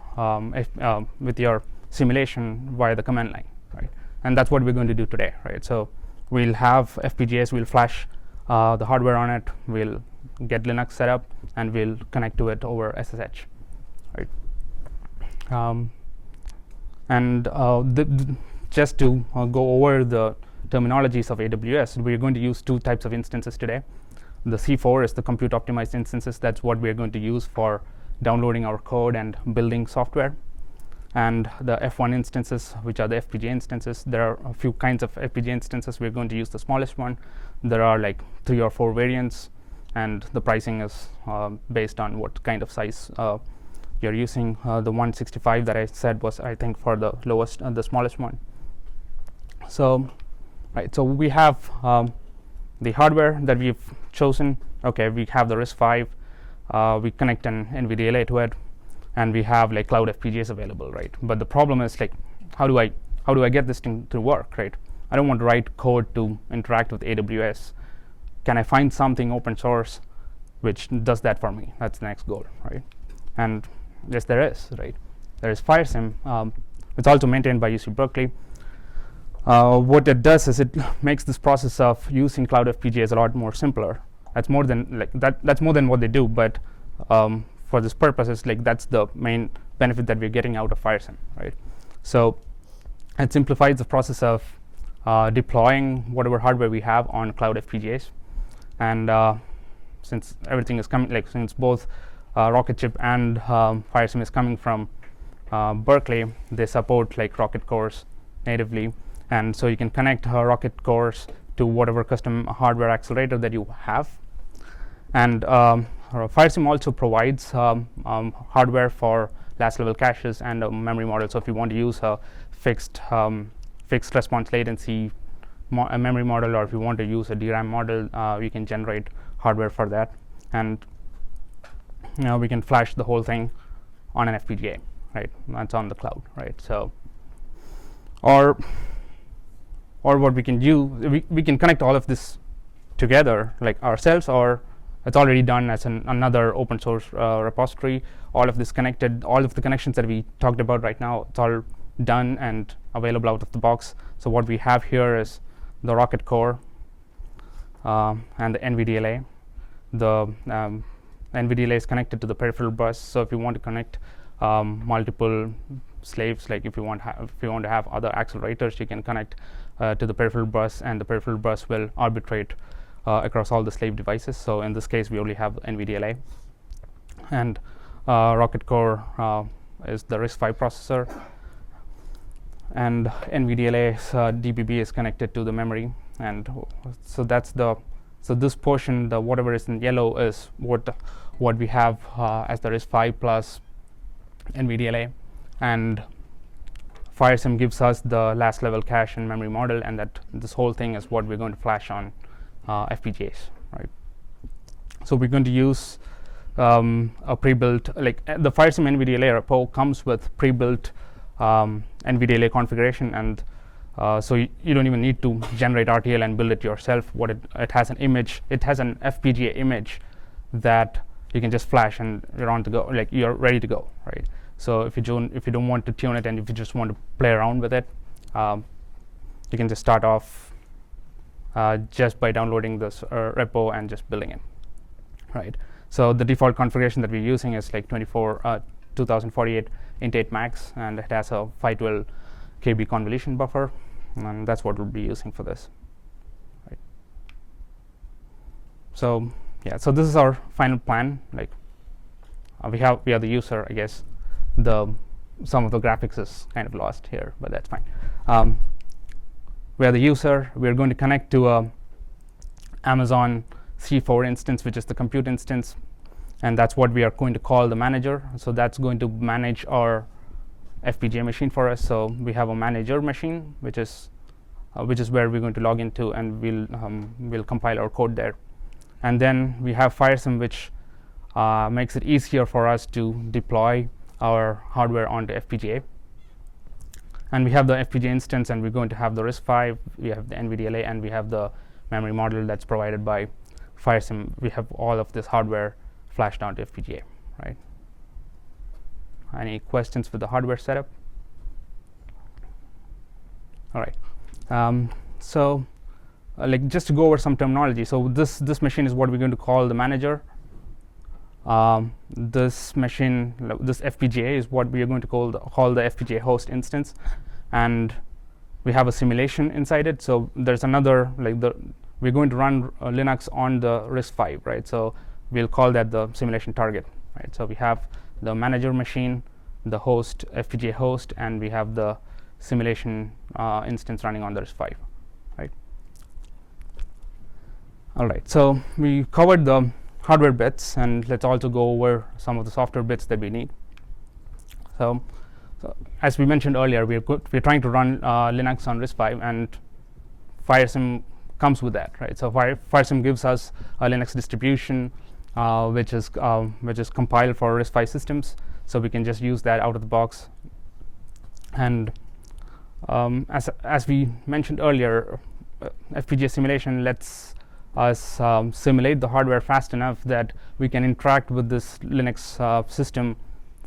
simulation via the command line, right? And that's what we're going to do today, right? So we'll have FPGAs, we'll flash the hardware on it, we'll get Linux set up, and we'll connect to it over SSH, right? Just to go over the terminologies of AWS, we're going to use two types of instances today. The C4 is the compute optimized instances. That's what we're going to use for downloading our code and building software. and the F1 instances, which are the FPGA instances. There are a few kinds of FPGA instances. We're going to use the smallest one. There are like 3 or 4 variants, and the pricing is based on what kind of size you're using. The 165 that I said was, I think, for the lowest, the smallest one. So, right. So we have the hardware that we've chosen. Okay, we have the RISC-V. We connect an NVDLA to it, and we have like Cloud FPGAs available, right? But the problem is like, how do I get this thing to work, right? I don't want to write code to interact with AWS. Can I find something open source which does that for me? That's the next goal, right? And yes, there is, right? There is FIRESIM. It's also maintained by UC Berkeley. What it does is it makes this process of using Cloud FPGAs a lot more simpler. That's more than like that. That's more than what they do, but for this purpose, it's like that's the main benefit that we're getting out of FIRESIM, right? So it simplifies the process of deploying whatever hardware we have on Cloud FPGAs, and since everything is coming, like since both Rocket Chip and FIRESIM is coming from Berkeley, they support like Rocket cores natively, and so you can connect Rocket cores to whatever custom hardware accelerator that you have. And FIRESIM also provides hardware for last level caches and a memory model. So if you want to use a fixed response latency a memory model, or if you want to use a DRAM model, you can generate hardware for that. And we can flash the whole thing on an FPGA, right? That's on the cloud, right? So, or what we can do, we can connect all of this together, like ourselves, or it's already done as another open source repository. All of this connected, all of the connections that we talked about right now, it's all done and available out of the box. So what we have here is the Rocket core and the NVDLA. The NVDLA is connected to the peripheral bus. So if you want to connect multiple slaves, like if you want to have other accelerators, you can connect to the peripheral bus, and the peripheral bus will arbitrate across all the slave devices. So in this case, we only have NVDLA, and Rocket core is the RISC-V processor, and NVDLA's DBB is connected to the memory. And so that's so this portion, the whatever is in yellow, is what we have as the RISC-V plus NVDLA, and FIRESIM gives us the last level cache and memory model, and that this whole thing is what we're going to flash on FPGAs, right? So we're going to use a pre-built, like the FIRESIM NVDLA repo comes with pre-built NVDLA configuration, and so you don't even need to generate RTL and build it yourself. What it has an image, it has an FPGA image that you can just flash, and you're on to go, like you're ready to go, right? So if you don't want to tune it, and if you just want to play around with it, you can just start off just by downloading this repo and just building it, right? So the default configuration that we're using is like 2048 int 8 max, and it has a 512 KB convolution buffer, and that's what we'll be using for this, right? So yeah, so this is our final plan. Like we are the user, I guess. Some of the graphics is kind of lost here, but that's fine. We are the user. We're going to connect to a Amazon C4 instance, which is the compute instance, and that's what we are going to call the manager. So that's going to manage our FPGA machine for us. So we have a manager machine, which is where we're going to log into, and we'll compile our code there. And then we have FIRESIM, which makes it easier for us to deploy our hardware onto FPGA. And we have the FPGA instance, and we're going to have the RISC-V, we have the NVDLA, and we have the memory model that's provided by FIRESIM. We have all of this hardware flashed onto FPGA, right? Any questions with the hardware setup? All right. So like just to go over some terminology. So this machine is what we're going to call the manager. This machine, this FPGA, is what we are going to call the FPGA host instance, and we have a simulation inside it. So there's another, we're going to run Linux on the RISC-V, right? So we'll call that the simulation target, right? So we have the manager machine, the host, FPGA host, and we have the simulation instance running on the RISC-V, right? All right, so we covered the hardware bits, and let's also go over some of the software bits that we need. So as we mentioned earlier, we're trying to run Linux on RISC-V, and FIRESIM comes with that, right? So FIRESIM gives us a Linux distribution which is compiled for RISC-V systems, so we can just use that out of the box. And as we mentioned earlier, FPGA simulation lets us simulate the hardware fast enough that we can interact with this Linux system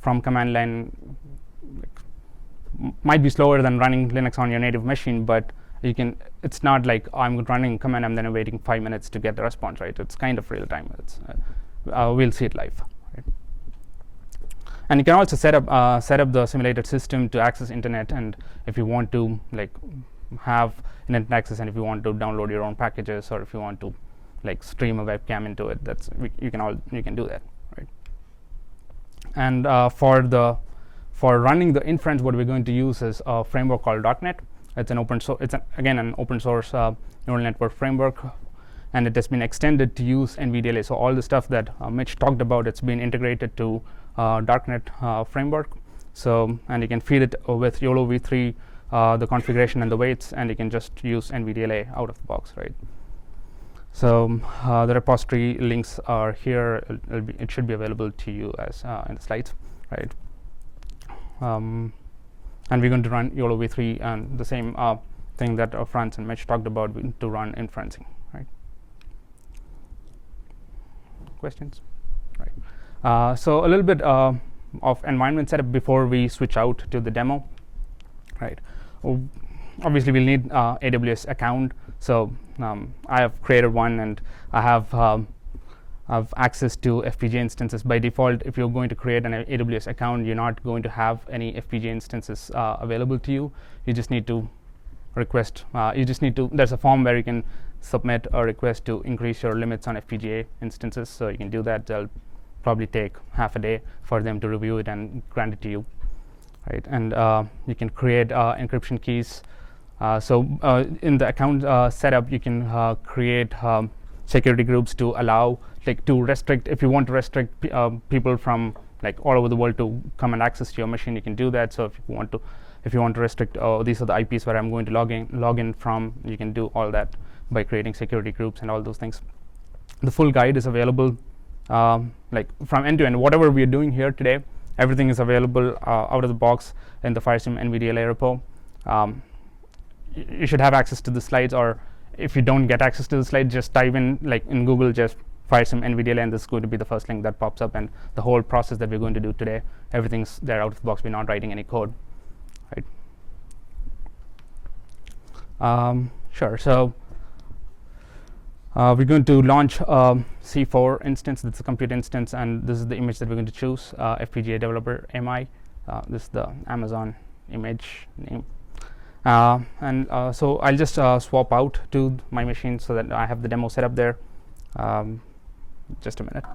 from command line. Might be slower than running Linux on your native machine, but you can. It's not like I'm running command and then waiting 5 minutes to get the response, right? It's kind of real time. We'll see it live, right? And you can also set up the simulated system to access internet, and if you want to have internet access, and if you want to download your own packages, or if you want to stream a webcam into it, you can do that, right? And for running the inference, what we're going to use is a framework called .NET. It's an open source. Again an open source neural network framework, and it has been extended to use NVDLA. So all the stuff that Mitch talked about, it's been integrated to .NET framework. So, and you can feed it with YOLO v3, the configuration and the weights, and you can just use NVDLA out of the box, right? So the repository links are here. It should be available to you as in the slides, right? And we're going to run YOLO v3 and the same thing that Frans and Mitch talked about to run inferencing, right? Questions? Right. So a little bit of environment setup before we switch out to the demo, right? Obviously, we'll need AWS account. So I have created one, and I have access to FPGA instances. By default, if you're going to create an AWS account, you're not going to have any FPGA instances available to you. You just need to request. There's a form where you can submit a request to increase your limits on FPGA instances. So you can do that. They'll probably take half a day for them to review it and grant it to you, right? And you can create encryption keys. So in the account setup, you can create security groups to allow, to restrict. If you want to restrict people from all over the world to come and access your machine, you can do that. So if you want to restrict, these are the IPs where I'm going to log in from, you can do all that by creating security groups and all those things. The full guide is available, from end to end. Whatever we are doing here today, everything is available out of the box in the FIRESIM NVDLA repo. You should have access to the slides, or if you don't get access to the slides, just type in in Google just FIRESIM NVDLA, and this is going to be the first link that pops up. And the whole process that we're going to do today, everything's there out of the box. We're not writing any code, right? Sure. So we're going to launch C4 instance. That's a compute instance, and this is the image that we're going to choose. FPGA developer MI. This is the Amazon image name. So I'll just swap out to my machine so that I have the demo set up there. Just a minute.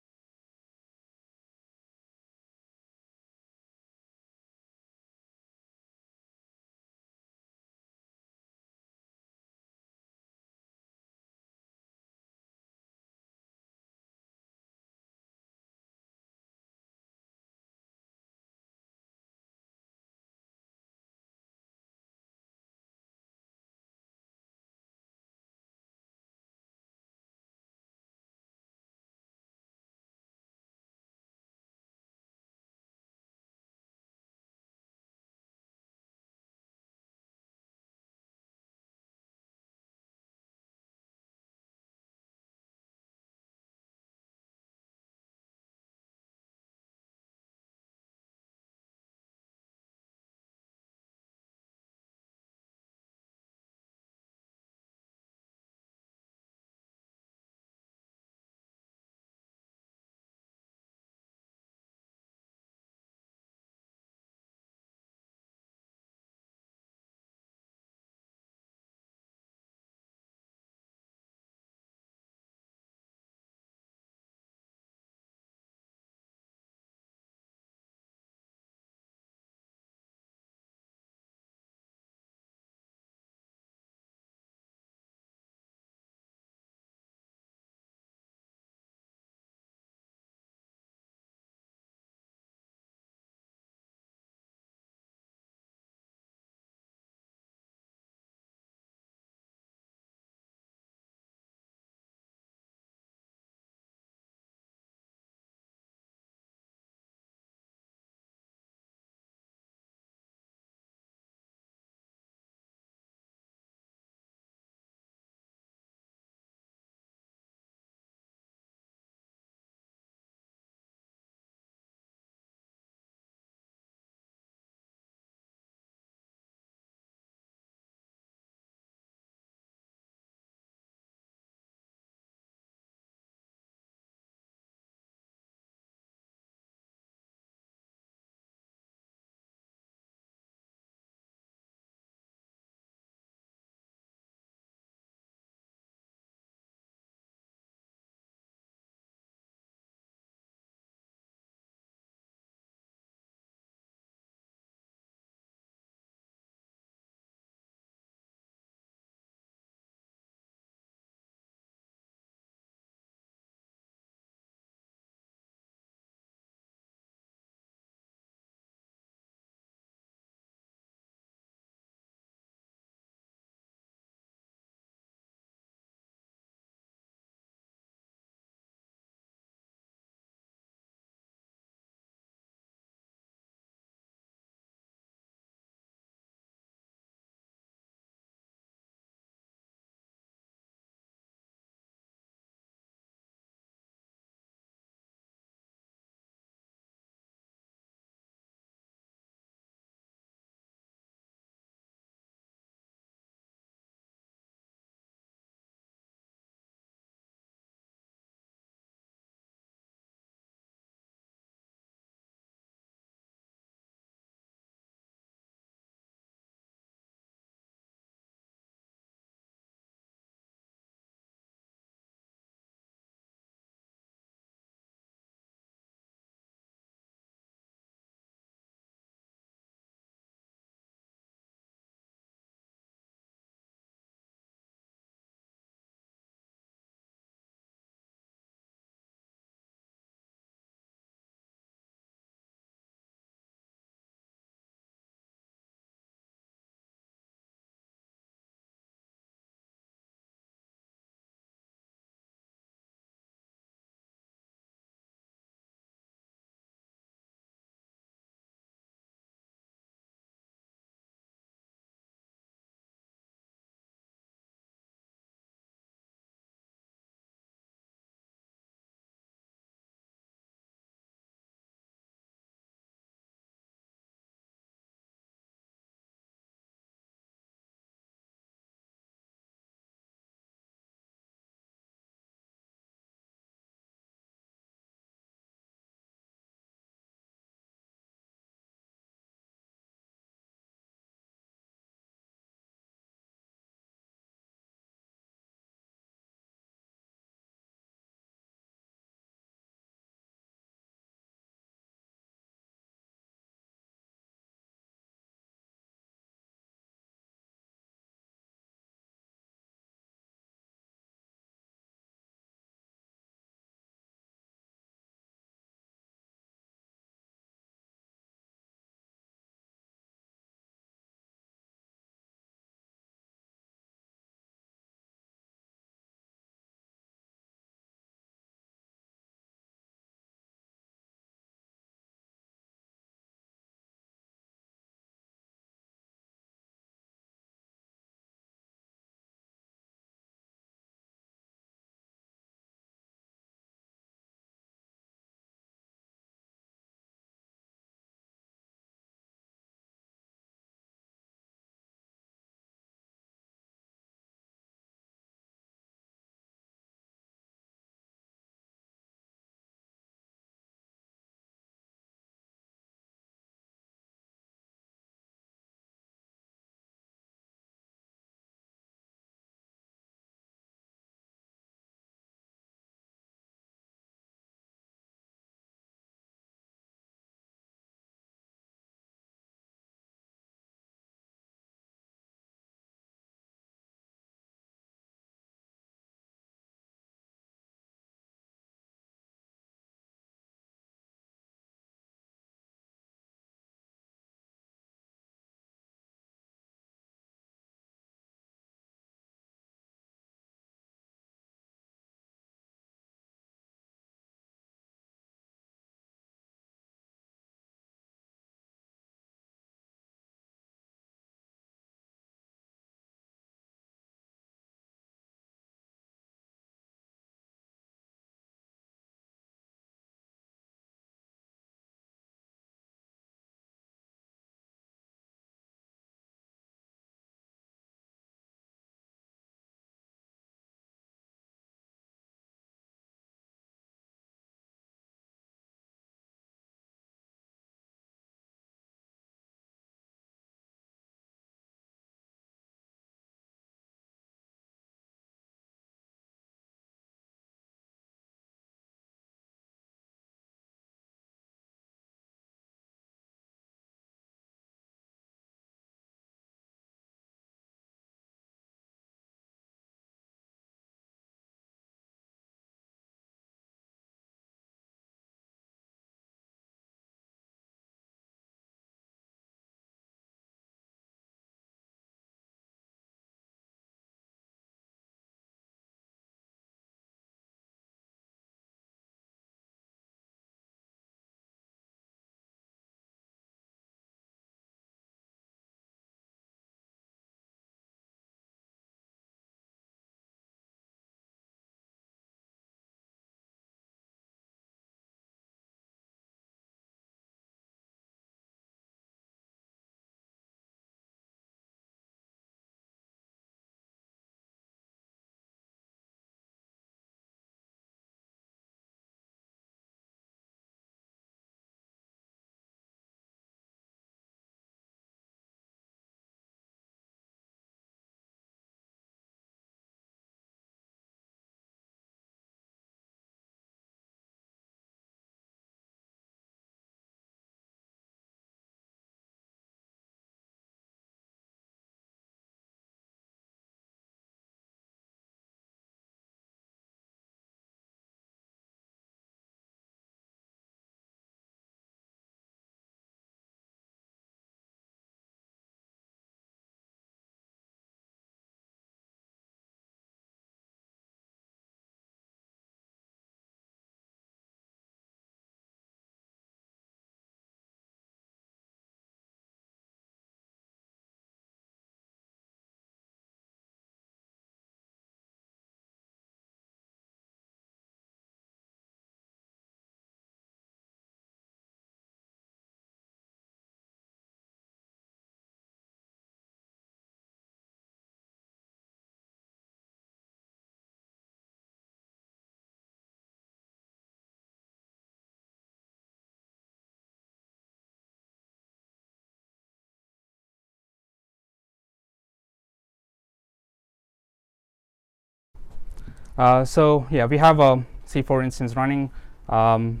So yeah, we have a C4 instance running, and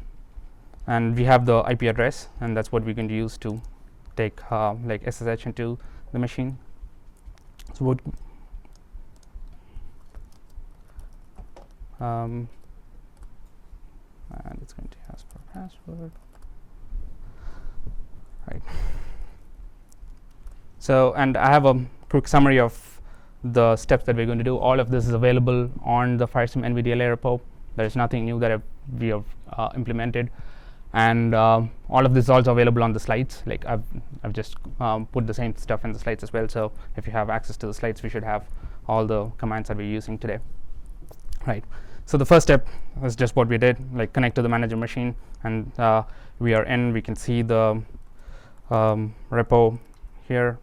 we have the IP address, and that's what we're going to use to take like SSH into the machine. So what and it's going to ask for a password, right? So, and I have a quick summary of the steps that we're going to do. All of this is available on the FIRESIM NVDLA repo. There is nothing new that we have implemented, and all of this is also available on the slides. Like I've just put the same stuff in the slides as well. So if you have access to the slides, we should have all the commands that we're using today, right? So the first step is just what we did, like connect to the manager machine, and we are in. We can see the repo here.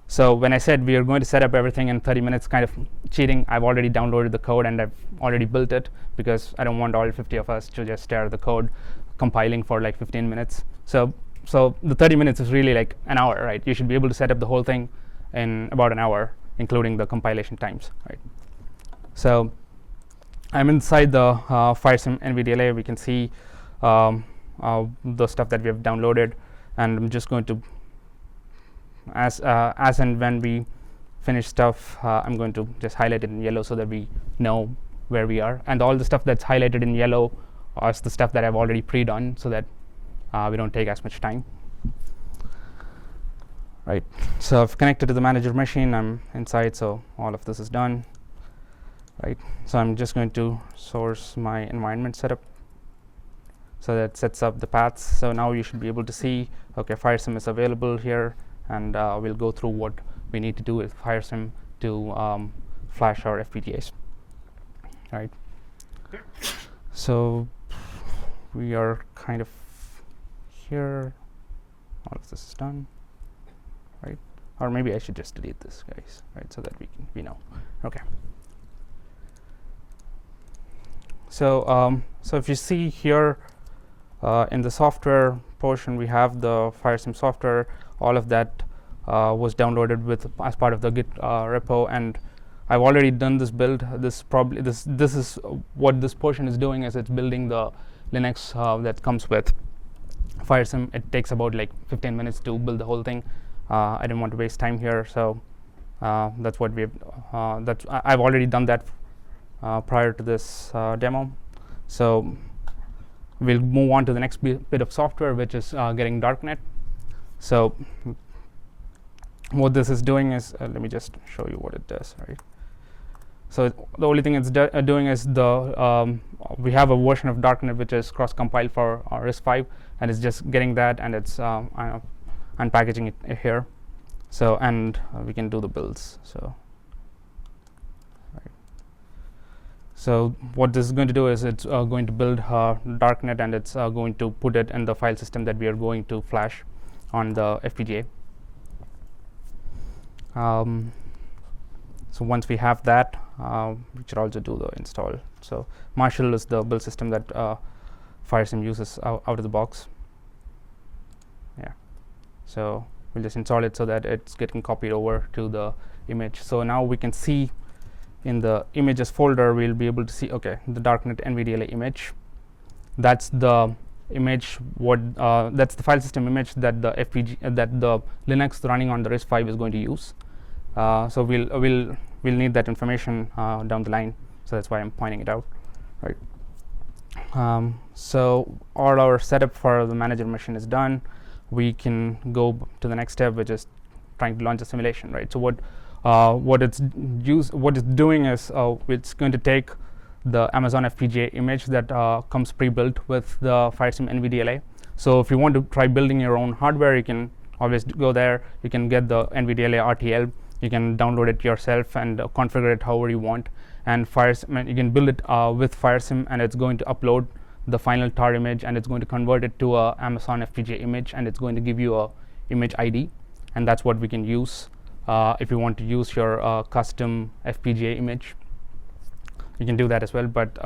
So when I said we are going to set up everything in 30 minutes, kind of cheating. I've already downloaded the code and I've already built it, because I don't want all 50 of us to just stare at the code compiling for like 15 minutes. So the 30 minutes is really like an hour, right? You should be able to set up the whole thing in about an hour, including the compilation times, right? So I'm inside the FIRESIM NVDLA. We can see the stuff that we have downloaded, and I'm just going to, as and when we finish stuff, I'm going to just highlight it in yellow so that we know where we are. And all the stuff that's highlighted in yellow is the stuff that I've already pre-done, so that we don't take as much time. Right. So I've connected to the manager machine. I'm inside, so all of this is done. Right. So I'm just going to source my environment setup. So that sets up the paths. So now you should be able to see, okay, FIRESIM is available here, and we'll go through what we need to do with FIRESIM to flash our FPGAs. Right. So we are kind of here. All of this is done. Right. Or maybe I should just delete this, guys, right, so that we know. Okay. So so if you see here in the software portion, we have the FIRESIM software. All of that was downloaded as part of the Git repo, and I've already done this build. This is what this portion is doing, is it's building the Linux that comes with FIRESIM. It takes about like 15 minutes to build the whole thing. I didn't want to waste time here, so that's what we've. I've already done that prior to this demo. So we'll move on to the next bit of software, which is getting darknet. So what this is doing is, let me just show you what it does, right? So the only thing it's doing is we have a version of darknet which is cross-compiled for RISC-V, and it's just getting that, and it's unpackaging it here. So and we can do the builds. So right. So what this is going to do is it's going to build darknet, and it's going to put it in the file system that we are going to flash on the FPGA. So once we have that, we should also do the install. So Marshall is the build system that FIRESIM uses out of the box. Yeah. So we'll just install it so that it's getting copied over to the image. So now we can see in the images folder, we'll be able to see, okay, the darknet NVDLA image. That's the image. That's the file system image that the that the Linux running on the RISC-V is going to use. So we'll need that information down the line. So that's why I'm pointing it out, right? So all our setup for the manager machine is done. We can go to the next step, which is trying to launch a simulation, right? So what it's doing is it's going to take the Amazon FPGA image that comes pre-built with the FIRESIM NVDLA. So if you want to try building your own hardware, you can always go there. You can get the NVDLA RTL. You can download it yourself and configure it however you want. And FIRESIM, you can build it with FIRESIM, and it's going to upload the final tar image, and it's going to convert it to a Amazon FPGA image, and it's going to give you a image ID, and that's what we can use if you want to use your custom FPGA image. You can do that as well, but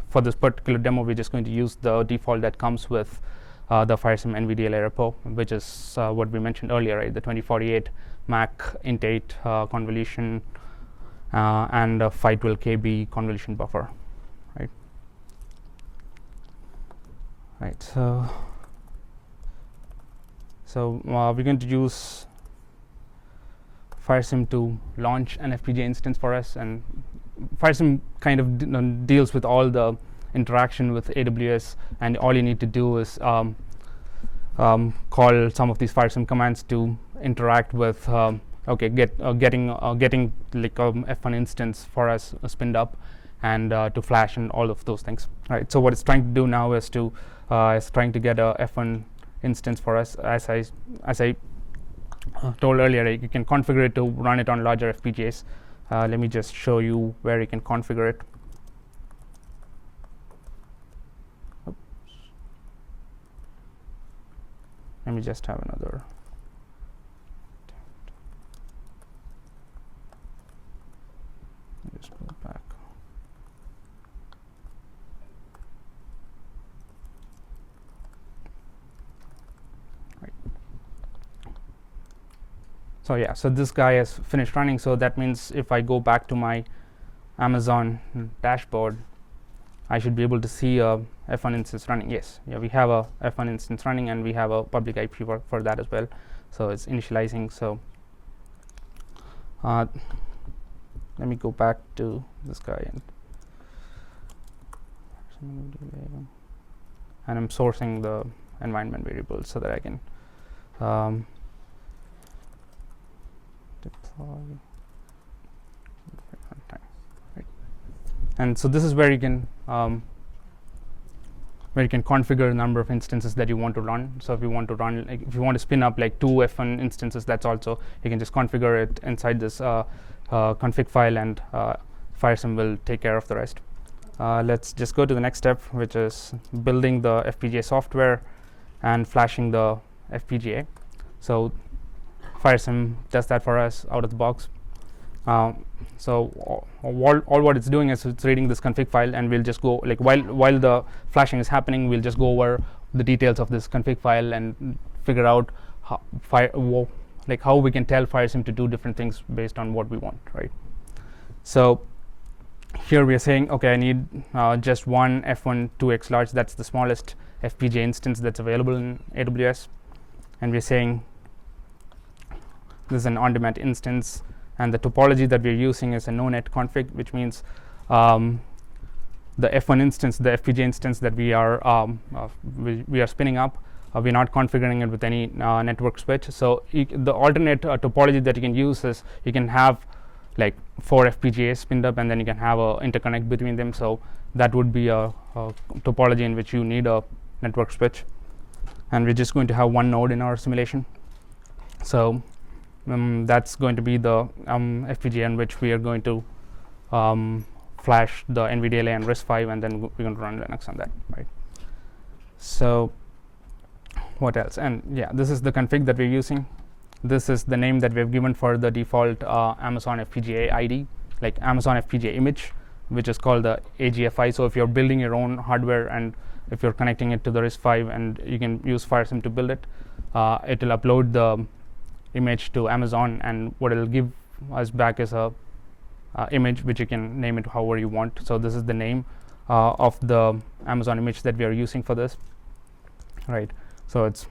for this particular demo, we're just going to use the default that comes with the FIRESIM NVDLA repo, which is what we mentioned earlier, right? The 2048 Mac Int 8 convolution and a 512 KB convolution buffer, right? Right. So we're going to use FIRESIM to launch an FPGA instance for us, and FIRESIM kind of deals with all the interaction with AWS, and all you need to do is call some of these FIRESIM commands to interact with getting like F1 instance for us spinned up, and to flash and all of those things. Right. So what it's trying to do now is to get a F1 instance for us. As I told earlier, you can configure it to run it on larger FPGAs. Let me just show you where you can configure it. Oops. Let me just have another. Just go back. So yeah, so this guy has finished running. So that means if I go back to my Amazon dashboard, I should be able to see a F1 instance running. Yes, yeah, we have a F1 instance running, and we have a public IP for that as well. So it's initializing. So let me go back to this guy, and I'm sourcing the environment variables so that I can deploy. Right. And so this is where you can configure the number of instances that you want to run. So if you want to run, like, if you want to spin up like 2 F1 instances, that's also, you can just configure it inside this config file, and FIRESIM will take care of the rest. Let's just go to the next step, which is building the FPGA software and flashing the FPGA. So FIRESIM does that for us out of the box. So all what it's doing is it's reading this config file, and we'll just go, like, while the flashing is happening, we'll just go over the details of this config file and figure out how we can tell FIRESIM to do different things based on what we want, right? So here we are saying, okay, I need just one F1 2x large. That's the smallest FPGA instance that's available in AWS, and we're saying this is an on-demand instance, and the topology that we're using is a no-net config, which means the F1 instance, the FPGA instance that we are spinning up, we're not configuring it with any network switch. So the alternate topology that you can use is you can have like 4 FPGAs spinned up, and then you can have a interconnect between them. So that would be a topology in which you need a network switch, and we're just going to have one node in our simulation. So that's going to be the FPGA in which we are going to flash the NVDLA and RISC-V, and then we're going to run Linux on that, right? So what else? And yeah, this is the config that we're using. This is the name that we've given for the default Amazon FPGA ID, like Amazon FPGA image, which is called the AGFI. So if you're building your own hardware, and if you're connecting it to the RISC-V, and you can use FIRESIM to build it, it will upload the image to Amazon, and what it'll give us back is a image which you can name it however you want. So this is the name of the Amazon image that we are using for this, right? So it's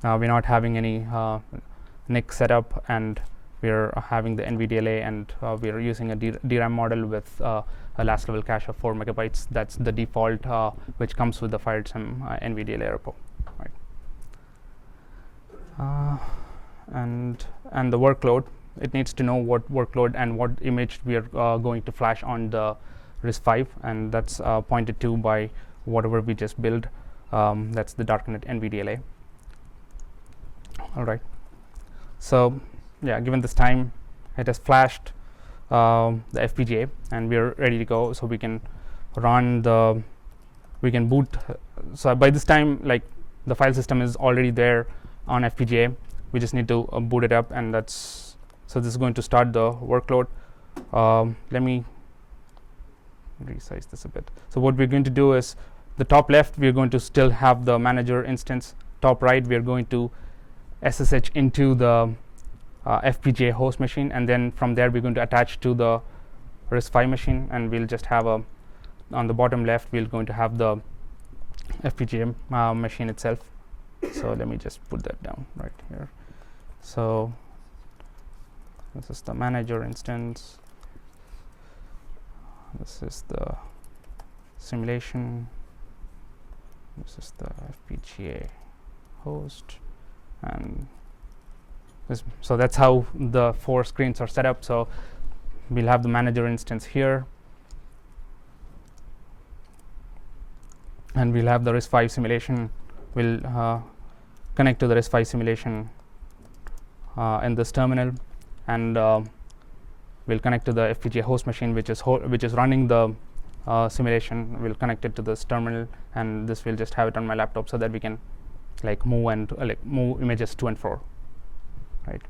we're not having any NIC setup, and we're having the NVDLA, and we are using a DRAM model with a last level cache of 4 megabytes. That's the default which comes with the FIRESIM NVDLA repo, right? And the workload, it needs to know what workload and what image we are going to flash on the RISC-V, and that's pointed to by whatever we just built. That's the darknet NVDLA. All right. So yeah, given this time, it has flashed the FPGA, and we are ready to go. So we can run we can boot. So by this time, like, the file system is already there on FPGA. We just need to boot it up, and so this is going to start the workload. Let me resize this a bit. So what we're going to do is, the top left, we're going to still have the manager instance. Top right, we're going to SSH into the FPGA host machine, and then from there we're going to attach to the RISC-V machine, and we'll just have a, on the bottom left, we're going to have the FPGA machine itself. So let me just put that down right here. So this is the manager instance. This is the simulation. This is the FPGA host, and this, so that's how the 4 screens are set up. So we'll have the manager instance here, and we'll have the RISC-V simulation. We'll connect to the RISC-V simulation in this terminal, and we'll connect to the FPGA host machine, which is running the simulation. We'll connect it to this terminal, and this will just have it on my laptop so that we can like move and move images to and fro, right?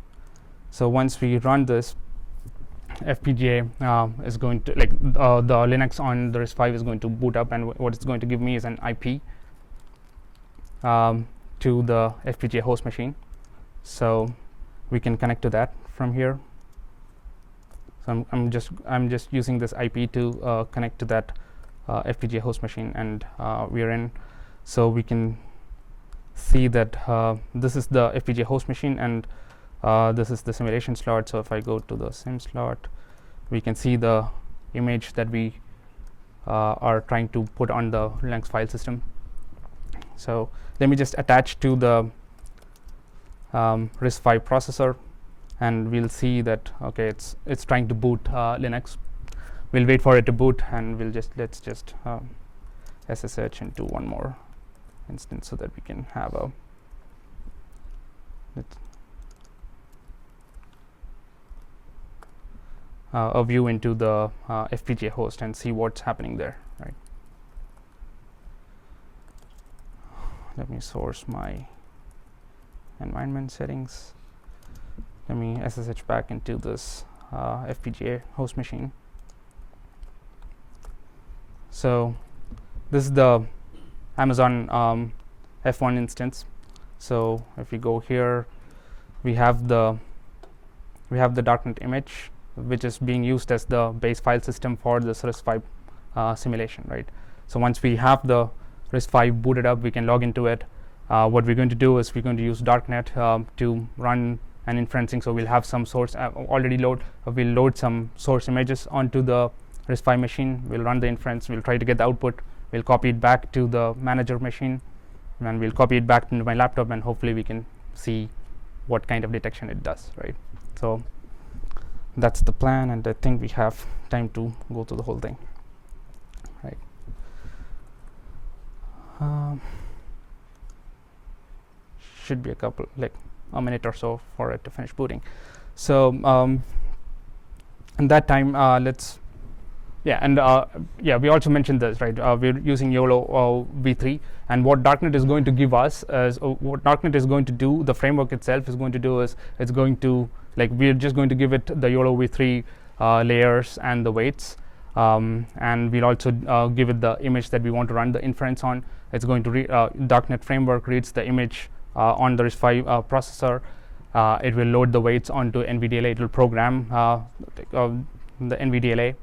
So once we run this, FPGA is going to the Linux on the RISC-V is going to boot up, and what it's going to give me is an IP to the FPGA host machine. So we can connect to that from here. So I'm just using this IP to connect to that FPGA host machine, and we're in. So we can see that this is the FPGA host machine, and this is the simulation slot. So if I go to the sim slot, we can see the image that we are trying to put on the Linux file system. So let me just attach to the RISC-V processor, and we'll see that okay, it's trying to boot Linux. We'll wait for it to boot, and let's just SSH into one more instance so that we can have a view into the FPGA host and see what's happening there, right? Let me source my environment settings. Let me SSH back into this FPGA host machine. So this is the Amazon F1 instance. So if we go here, we have the darknet image, which is being used as the base file system for this RISC-V simulation, right? So once we have the RISC-V booted up, we can log into it. What we're going to do is we're going to use darknet to run an inferencing. So we'll have some source we'll load some source images onto the RISC-V machine. We'll run the inference. We'll try to get the output. We'll copy it back to the manager machine, and we'll copy it back into my laptop, and hopefully we can see what kind of detection it does, right? So that's the plan, and I think we have time to go through the whole thing, right? Should be a minute or so for it to finish booting. So in that time, we also mentioned this, right? We're using YOLO v3, and what darknet is going to give us is what darknet is going to do. The framework itself is going to do is it's going to we're just going to give it the YOLO v3 layers and the weights, and we'll also give it the image that we want to run the inference on. It's going to darknet framework reads the image on the RISC-V processor. It will load the weights onto NVDLA. It will program the NVDLA,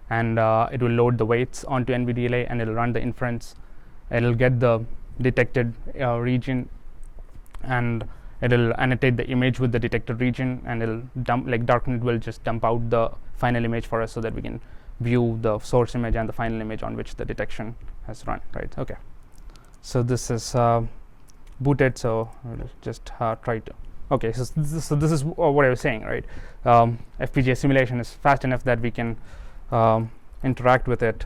and it will load the weights onto NVDLA, and it will run the inference. It will get the detected region, and it will annotate the image with the detected region, and it'll dump, darknet will just dump out the final image for us so that we can view the source image and the final image on which the detection has run, right? Okay, so this is booted, so we'll just try to. Okay, so this is what I was saying, right? FPGA simulation is fast enough that we can interact with it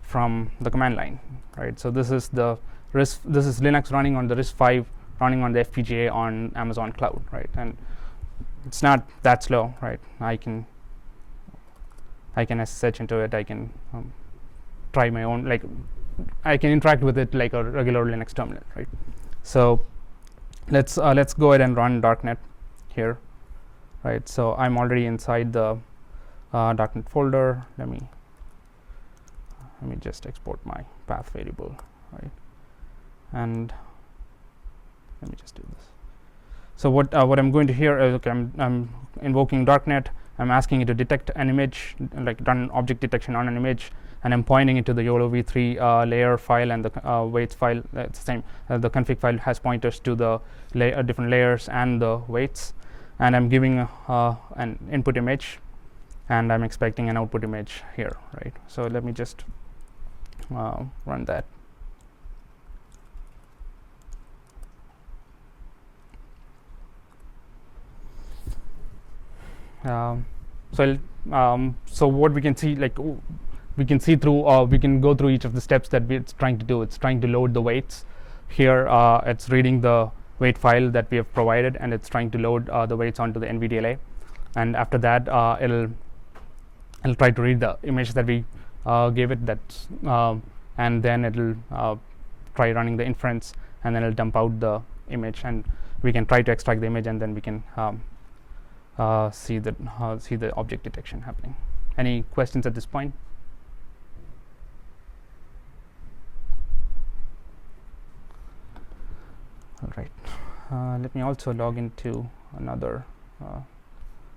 from the command line, right? So this is the this is Linux running on the RISC-V, running on the FPGA on Amazon Cloud, right? And it's not that slow, right? I can SSH into it. I can try my own, I can interact with it like a regular Linux terminal, right? So let's go ahead and run darknet here, right? So I'm already inside the darknet folder. Let me just export my path variable, right? And let me just do this. So what I'm going to here is, okay, I'm invoking darknet, I'm asking it to detect an image, like run object detection on an image, and I'm pointing it to the YOLO v3 layer file and the weights file. It's the same. The config file has pointers to the different layers and the weights, and I'm giving an input image, and I'm expecting an output image here, right? So let me just run that. So what we can see, like we can see through, we can go through each of the steps that it's trying to do. It's trying to load the weights. Here it's reading the weight file that we have provided, and it's trying to load the weights onto the NVDLA. And after that, it'll try to read the image that we gave it. And then it'll try running the inference, and then it'll dump out the image, and we can try to extract the image, and then we can see the object detection happening. Any questions at this point? All right. Let me also log into another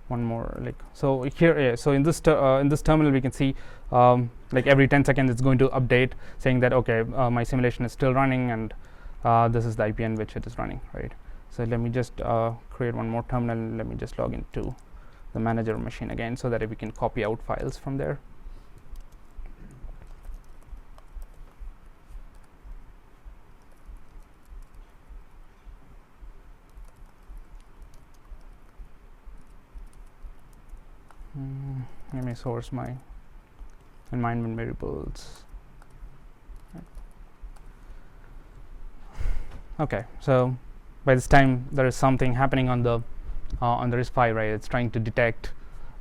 one more. Like so here. So in this terminal, we can see like every 10 seconds it's going to update, saying that okay, my simulation is still running, and this is the IP in which it is running, right? So let me just create one more terminal. Let me just log into the manager machine again, so that we can copy out files from there. Let me source my environment variables. Okay, so by this time there is something happening on the RISC-V, right? It's trying to detect,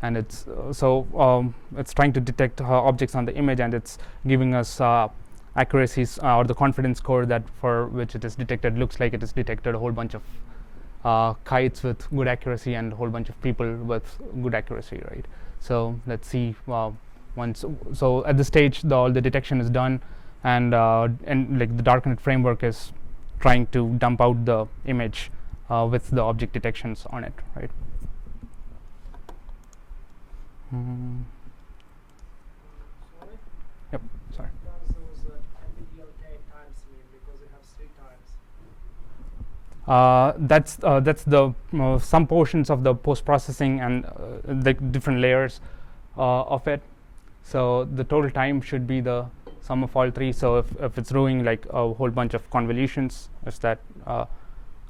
and it's it's trying to detect objects on the image, and it's giving us accuracies or the confidence score that for which it is detected. Looks like it has detected a whole bunch of kites with good accuracy and a whole bunch of people with good accuracy, right? So let's see. So at this stage, all the detection is done, and like the darknet framework is trying to dump out the image with the object detections on it, right? Sorry? Yep. Sorry. There was NVDLA times mean because it has 3 times. That's the some portions of the post processing and the different layers of it. So the total time should be the sum of all 3. So if it's doing like a whole bunch of convolutions, is that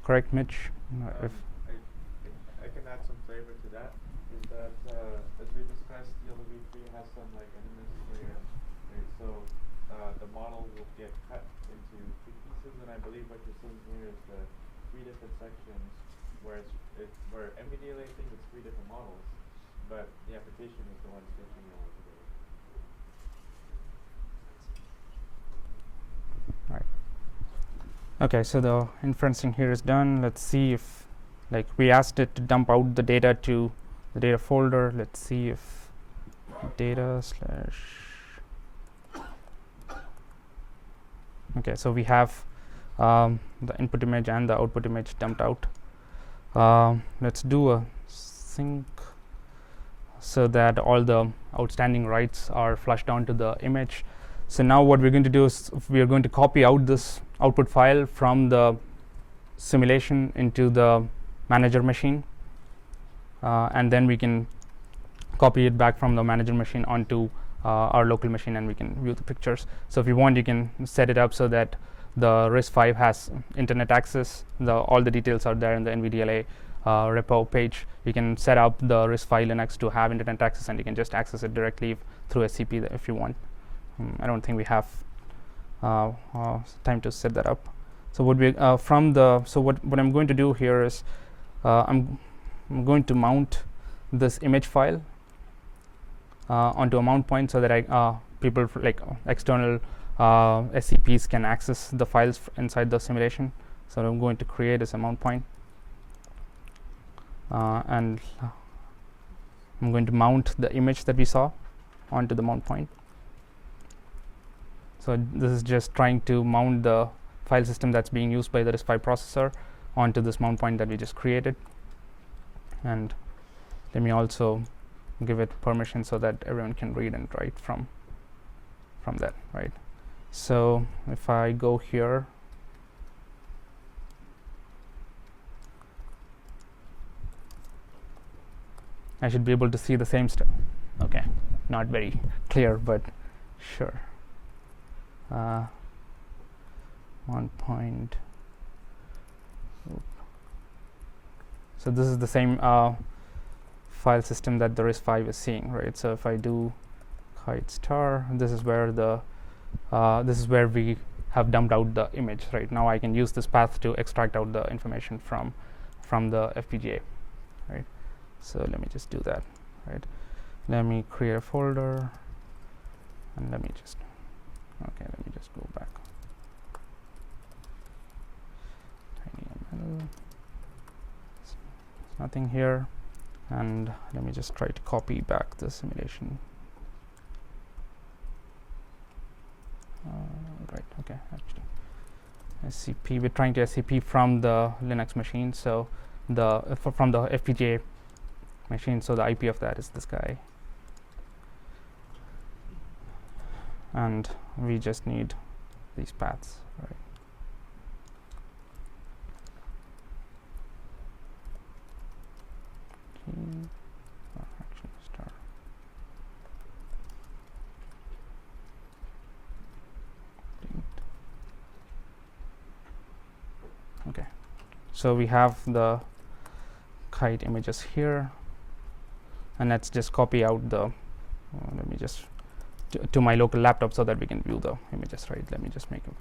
correct, Mitch? I can add some flavor to that. Is that as we discussed, YOLO v3 has some like elements layer, right? So the model will get cut into 3 pieces, and I believe what you're seeing here is the 3 different sections, where NVDLA thinks it's 3 different models, but the application is the one stitching it all together. Right. Okay, so the inferencing here is done. Let's see if, like, we asked it to dump out the data to the data folder. Let's see if data / okay, so we have the input image and the output image dumped out. Let's do a sync so that all the outstanding writes are flushed down to the image. So now what we're going to do is we are going to copy out this output file from the simulation into the manager machine, and then we can copy it back from the manager machine onto our local machine, and we can view the pictures. So if you want, you can set it up so that the RISC-V has internet access. All the details are there in the NVDLA repo page. You can set up the RISC-V Linux to have internet access, and you can just access it directly through SCP if you want. I don't think we have time to set that up. So what we what I'm going to do here is I'm going to mount this image file onto a mount point so that people like external SCPs can access the files inside the simulation. So what I'm going to create is a mount point, and I'm going to mount the image that we saw onto the mount point. So this is just trying to mount the file system that's being used by the RISC-V processor onto this mount point that we just created. And let me also give it permission so that everyone can read and write from that, right? So if I go here, I should be able to see the same stuff. Okay, not very clear, but sure. 1 point. So this is the same file system that the RISC-V is seeing, right? So if I do kite star, this is where we have dumped out the image. Right now, I can use this path to extract out the information from the FPGA, right? So let me just do that, right? Let me create a folder, and let me just go back. tinyML. There's nothing here, and let me just try to copy back the simulation. Right. Okay. Actually, SCP. We're trying to SCP from the Linux machine, so from the FPGA machine. So the IP of that is this guy, and we just need these paths, right? Action star. Okay, so we have the kite images here, and let's just copy out the let me just to my local laptop so that we can view the images, right? Let me just make them.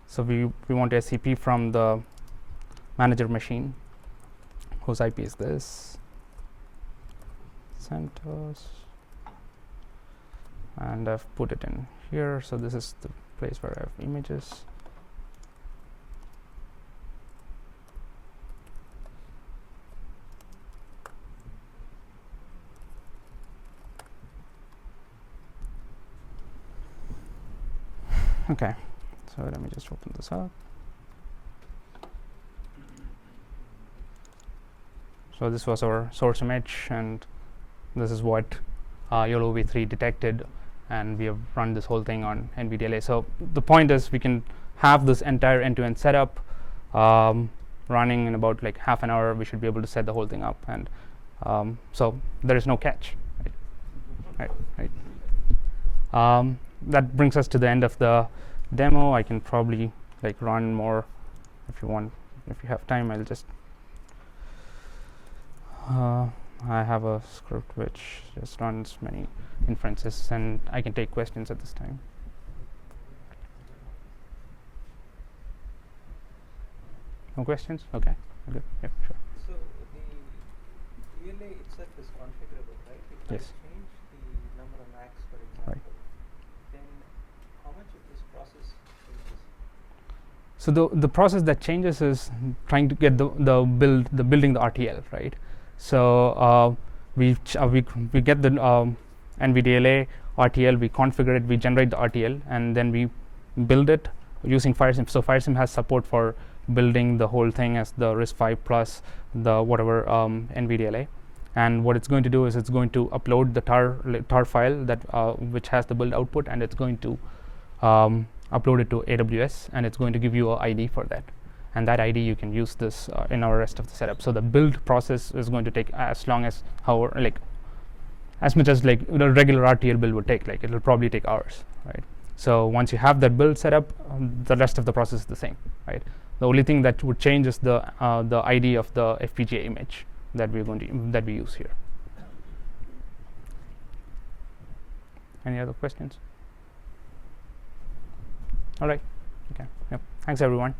So we want SCP from the manager machine, whose IP is this, CentOS, and I've put it in here. So this is the place where I have images. Okay, so let me just open this up. So this was our source image, and this is what YOLO V3 detected, and we have run this whole thing on NVDLA. So the point is, we can have this entire end-to-end setup running in about like half an hour. We should be able to set the whole thing up, and so there is no catch. Right. That brings us to the end of the demo. I can probably like run more if you want. If you have time, I'll just. I have a script which just runs many inferences, and I can take questions at this time. No questions? Okay. Okay. Yeah, sure. So the ELA itself is configurable, right? If I Yes. change the number of MACs, for example, then how much of this process changes? So the process that changes is trying to get the building the RTL, right? So we get the NVDLA RTL, we configure it, we generate the RTL, and then we build it using FIRESIM. So FIRESIM has support for building the whole thing as the RISC-V plus the whatever NVDLA. And what it's going to do is it's going to upload the tar file that which has the build output, and it's going to upload it to AWS, and it's going to give you an ID for that. And that ID you can use this in our rest of the setup. So the build process is going to take as long as as much as like the regular RTL build would take. Like it'll probably take hours, right? So once you have that build set up, the rest of the process is the same, right? The only thing that would change is the ID of the FPGA image that we use here. Any other questions? All right. Okay. Yep. Thanks, everyone.